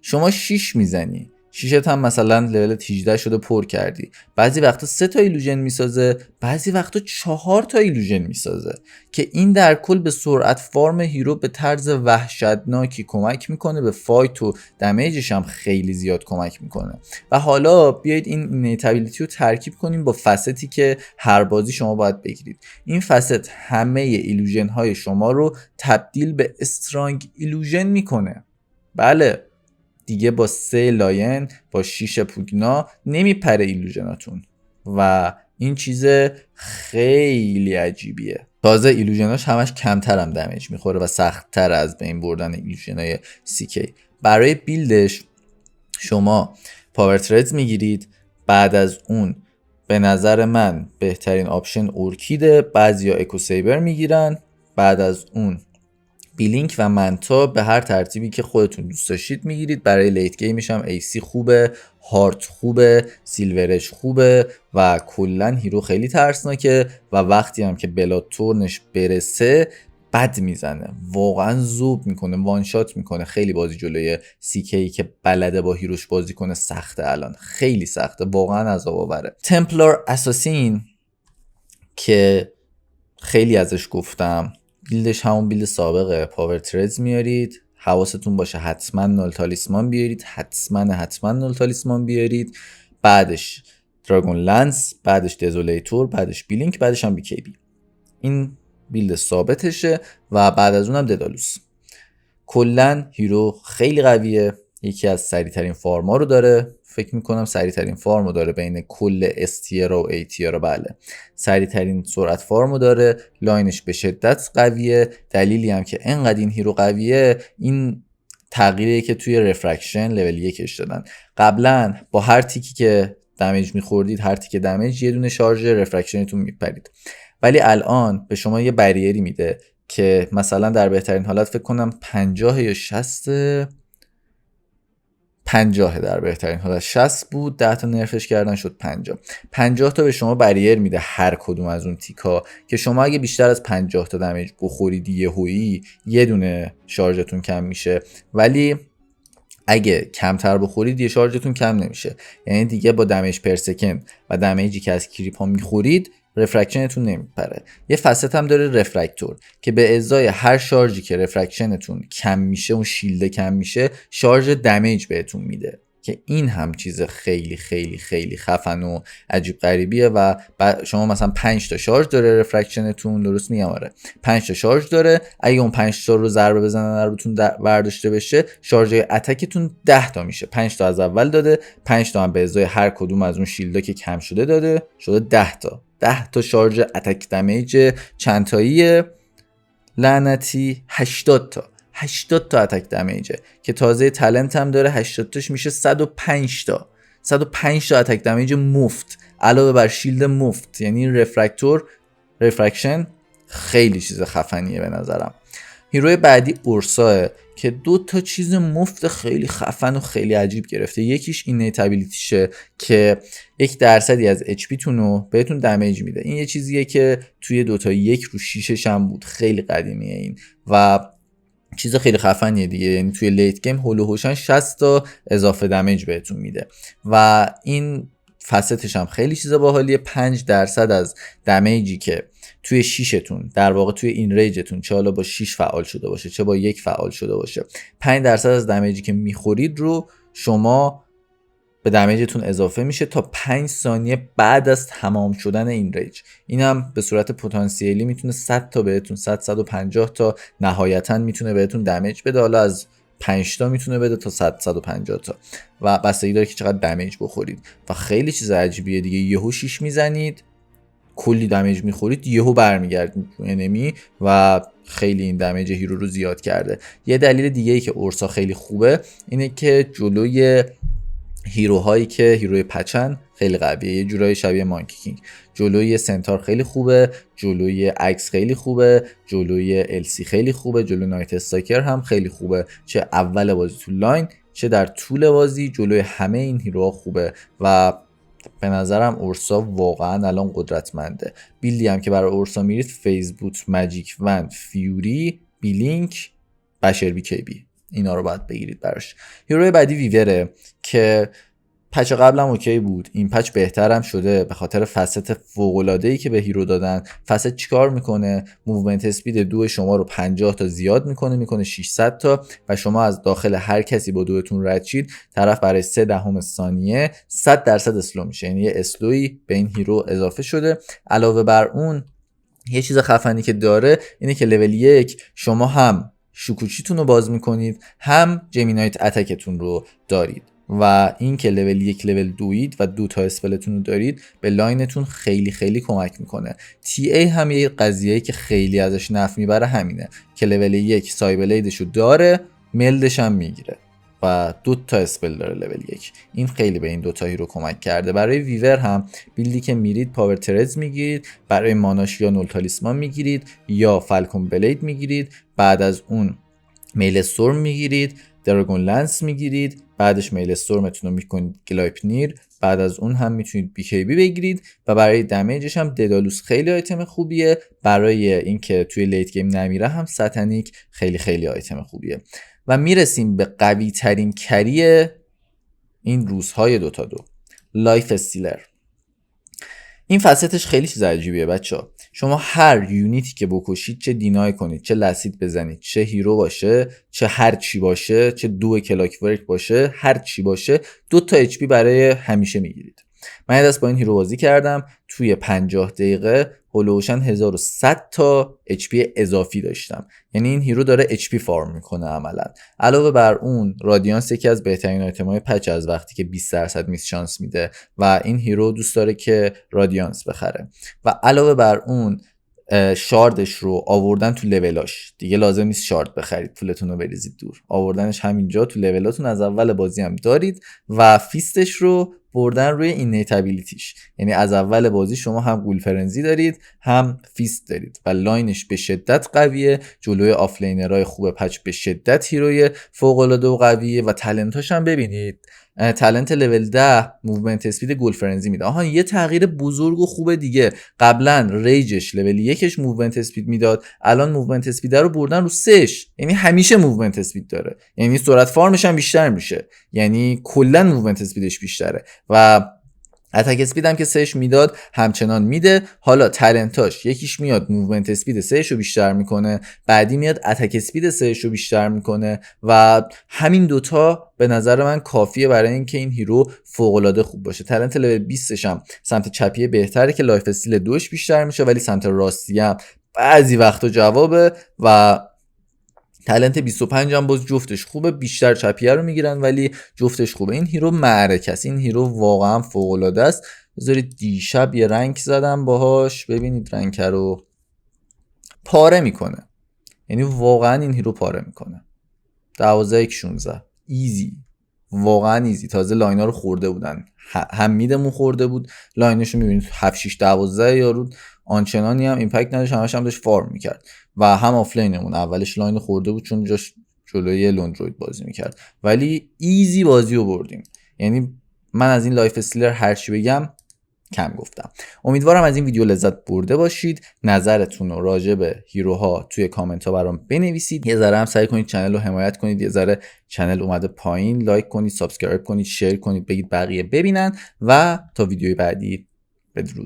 شما 6 میزنی، 6 هم مثلا لول 18 شده پر کردی، بعضی وقتا 3 تا ایلوژن میسازه، بعضی وقتا 4 تا ایلوژن میسازه، که این در کل به سرعت فارم هیرو به طرز وحشتناکی کمک میکنه، به فایت و دمیجش هم خیلی زیاد کمک میکنه. و حالا بیایید این اینیت ابیلیتی رو ترکیب کنیم با فستی که هر بازی شما باید بگیرید. این فست همه ایلوژن های شما رو تبدیل به استرانگ ایلوژن میکنه. بله دیگه با 3 لاین با 6 پوگنا نمیپره ایلوژناتون. و این چیز خیلی عجیبیه. تازه ایلوژناش همش کمتر هم دمیج میخوره و سخت‌تر از بین بردن ایلوژنای CK. برای بیلدش شما پاور تردز میگیرید، بعد از اون به نظر من بهترین آپشن اورکیده، بعضیا اکو سیبر میگیرن، بعد از اون بیلینک و منتا به هر ترتیبی که خودتون دوست داشتید میگیرید. برای لیت گیمش هم ایسی خوبه، هارت خوبه، سیلورش خوبه و کلن هیرو خیلی ترسناکه و وقتی هم که بلاد تورنش برسه بد میزنه، واقعا زوب میکنه، وان شات میکنه. خیلی بازی جلوی CK که بلده با هیروش بازی کنه سخته، الان خیلی سخته، واقعا عذاب آوره. تمپلار اساسین که خیلی ازش گفتم، بیلدش همون بیلد سابقه، پاور تردز میارید، حواستون باشه حتما نول تالیسمان بیارید، حتما نول تالیسمان بیارید، بعدش دراگون لنس، بعدش دزولیتور، بعدش بیلینک، بعدش هم BKB. این بیلد ثابتشه و بعد از اونم ددالوس. کلن هیرو خیلی قویه، یکی از سریعترین فارما رو داره، فکر میکنم سریعترین فارمو داره بین کل استیر و ایتیر. بله سریعترین سرعت فارمو داره، لاینش به شدت قویه. دلیلی هم که انقدر این هیرو قویه این تغییریه که توی رفرکشن لول 1ش دادن. قبلا با هر تیکی که دمیج میخوردید، هر تیک دمیج یه دونه شارژ رفرکشنتون میپرید، ولی الان به شما یه بریری میده که مثلا در بهترین حالت فکر کنم 50 یا 50 در بهترین حالت 60 بود، 10 تا نرفش کردن شد 50 تا به شما بریر میده هر کدوم از اون تیکا، که شما اگه بیشتر از 50 تا دمیج بخورید یهویی یه دونه شارژتون کم میشه، ولی اگه کمتر بخورید یه شارژتون کم نمیشه. یعنی دیگه با دمیج پر سکند و دمیجی که از کریپ ها میخورید رفرکشنتون نمیپره. یه فست هم داره رفرکتور که به ازای هر شارژی که رفرکشنتون کم میشه، اون شیلده کم میشه، شارژ دمیج بهتون میده، که این هم چیز خیلی خیلی خیلی خفن و عجیب غریبیه. و شما مثلا 5 تا شارژ داره رفرکشنتون، درست میگم آره، 5 تا شارژ داره، اگه اون 5 تا رو ضربه بزنن ضربتون برداشته بشه، شارژ اتکتون 10 تا میشه. 5 تا از اول داده، 5 تا هم به ازای هر کدوم از اون شیلدا که کم شده داده، شده 10 تا شارژ اتک دمیج چند تاییه لعنتی، 80 تا اتک دمیجه که تازه تالنت هم داره، 80 تاش میشه 105 تا اتک دمیج مفت علاوه بر شیلد مفت. یعنی رفرکشن خیلی چیز خفنیه به نظرم. هیروی بعدی اورساه که 2 تا چیز مفت خیلی خفن و خیلی عجیب گرفته. یکیش اینیت ابیلیتیشه که 1% از HP تونو بهتون دمیج میده. این یه چیزیه که توی 2 تا 1 رو 6 هم بود، خیلی قدیمیه این و چیز خیلی خفنیه دیگه. یعنی توی لیت گیم هول و هوشن 60 تا اضافه دمیج بهتون میده و این فستش هم خیلی چیز باحالیه. 5% از دمیجی که توی 6تون، در واقع توی این ریجتون، چه حالا با 6 فعال شده باشه چه با 1 فعال شده باشه، 5% از دمیجی که میخورید رو شما به دمیجتون اضافه میشه تا 5 ثانیه بعد از تمام شدن این ریج. این هم به صورت پتانسیلی میتونه 100 تا بهتون، 150 تا نهایتا میتونه بهتون دمیج بده. حالا از 5 تا میتونه بده تا 150 تا و بستگی داره که چقدر دمیج بخورید و خیلی چیز عجیبیه دیگه. یهو 6 میزنید، کلی دمیج میخورید، یهو برمیگردید تو انمی و خیلی این دمیج هیرو رو زیاد کرده. یه دلیل دیگه ای که اورسا خیلی خوبه اینه که جلوی هیروهایی که هیروی پچن خیلی قویه، یه جورایی شبیه مانکی کینگ. جلوی سنتار خیلی خوبه، جلوی اکس خیلی خوبه، جلوی السی خیلی خوبه، جلوی نایت استاکر هم خیلی خوبه، چه اول بازی تو لاین چه در طول بازی جلوی همه این هیروها خوبه و به نظرم اورسا واقعا الان قدرتمنده. بیلدی هم که برای اورسا میرید فیز بوت، ماجیک وند، فیوری، بیلینک، بشر BKB، اینا رو باید بگیرید براش. هیروی بعدی ویوره که پچ قبل هم اوکی بود، این پچ بهترم شده به خاطر فست فوق‌العاده‌ای که به هیرو دادن. فست چیکار میکنه؟ موومنت اسپید 2 شما رو 50 تا زیاد میکنه 600 تا و شما از داخل هر کسی با 2تون رد شید، طرف برای 0.3 ثانیه 100% اسلو میشه. یعنی یه اسلوی به این هیرو اضافه شده. علاوه بر اون یه چیز خفنی که داره اینه که لول 1 شما هم شوکوچیتون رو باز میکنید، هم جمینایت اتکتون رو دارید و این که لول 1 لول 2 و 2 تا اسپلتون رو دارید به لاینتون خیلی خیلی کمک میکنه. تی ای هم یه قضیه‌ای که خیلی ازش نفع میبره همینه که لول 1 سایبلیدشو داره، ملدش هم میگیره و 2 تا اسپل داره لول 1. این خیلی به این دوتا هیرو کمک کرده. برای ویور هم بیلدی که میرید پاور ترز میگیرید، برای ماناش یا نول تالیسمان میگیرید یا فالکون بلید میگیرید، بعد از اون میل استورم میگیرید، دراگون لنس میگیرید، بعدش میل استورمتون رو میکنید گلایپنیر، بعد از اون هم میتونید بی کی بی بگیرید و برای دمیجش هم ددالوس خیلی آیتم خوبیه. برای اینکه توی لیت گیم نمیره هم ساتانیک خیلی خیلی آیتم خوبیه. و میرسیم به قوی ترین کری این روزهای 2 تا 2، لایف استیلر. این فصلش خیلی چیز عجیبیه بچه‌ها. شما هر یونیتی که بکشید، چه دینای کنید، چه لسید بزنید، چه هیرو باشه، چه هر چی باشه، چه 2 کلاک ورک باشه، هر چی باشه 2 تا اچ پی برای همیشه میگیرید. من یه دست با این هیرو بازی کردم، توی 50 دقیقه هولوشن 1100 تا اچ پی اضافی داشتم. یعنی این هیرو داره اچ پی فارم میکنه عملا. علاوه بر اون رادیانس یکی از بهترین آیتم‌های پچ از وقتی که 20% میس شانس میده و این هیرو دوست داره که رادیانس بخره. و علاوه بر اون شاردش رو آوردن تو لولاش، دیگه لازم نیست شارد بخرید، پولتون رو بریزید دور، آوردنش همینجا تو لولاتون از اول بازی هم دارید. و فیستش رو بردن روی اینیت ابیلیتیش، یعنی از اول بازی شما هم گول فرنزی دارید هم فیست دارید و لاینش به شدت قویه، جلوی آفلینرهای خوب پچ به شدت هیروی فوق العاده و قویه و تالنتاش هم ببینید. تالنت لول 10 موومنت اسپید گول فرنزی میده. آها یه تغییر بزرگ و خوب دیگه، قبلا ریجش لول 1ش موومنت اسپید میداد، الان موومنت اسپید رو بردن رو 3ش، یعنی همیشه موومنت اسپید داره، یعنی سرعت فارمش هم بیشتر میشه، یعنی کلا موومنت اسپیدش بیشتره و اتک اسپید هم که 3ش میداد همچنان میده. حالا تالنتاش یکیش میاد موومنت اسپید 3ش رو بیشتر میکنه، بعدی میاد اتک اسپید 3ش رو بیشتر میکنه و همین دوتا به نظر من کافیه برای اینکه این هیرو فوق العاده خوب باشه. تالنت لول 20ش هم سمت چپیه بهتره که لایف استیل 2ش بیشتر میشه، ولی سمت راستی هم بعضی وقتا جوابه و تالنت 25 هم باز جفتش خوبه، بیشتر چپیه رو میگیرن ولی جفتش خوبه. این هیرو معرکه است، این هیرو واقعا فوق العاده است. بذارید دیشب یه رنگ زدم باهاش، ببینید رنگ رو پاره میکنه، یعنی واقعا این هیرو پاره میکنه. 12-16 ایزی، واقعا ایزی. تازه لاینا رو خورده بودن، هم میدمون خورده بود، لاینش رو میبینید 7-6-12 یارو آنچنانی هم ایمپکت نداشت، همش هم داشت فارم میکرد و هم آفلاینمون اولش لاین خورده بود چون جاش جلوی لوندروید بازی میکرد، ولی ایزی بازی رو بردیم. یعنی من از این لایف استیلر هر چی بگم کم گفتم. امیدوارم از این ویدیو لذت برده باشید. نظرتون رو راجع به هیروها توی کامنت ها برام بنویسید. یه ذره هم سعی کنید چنل رو حمایت کنید، یه ذره چنل اومده پایین، لایک کنید، سابسکرایب کنید، شیر کنید، بگید بقیه ببینن و تا ویدیوی بعدی بدرود.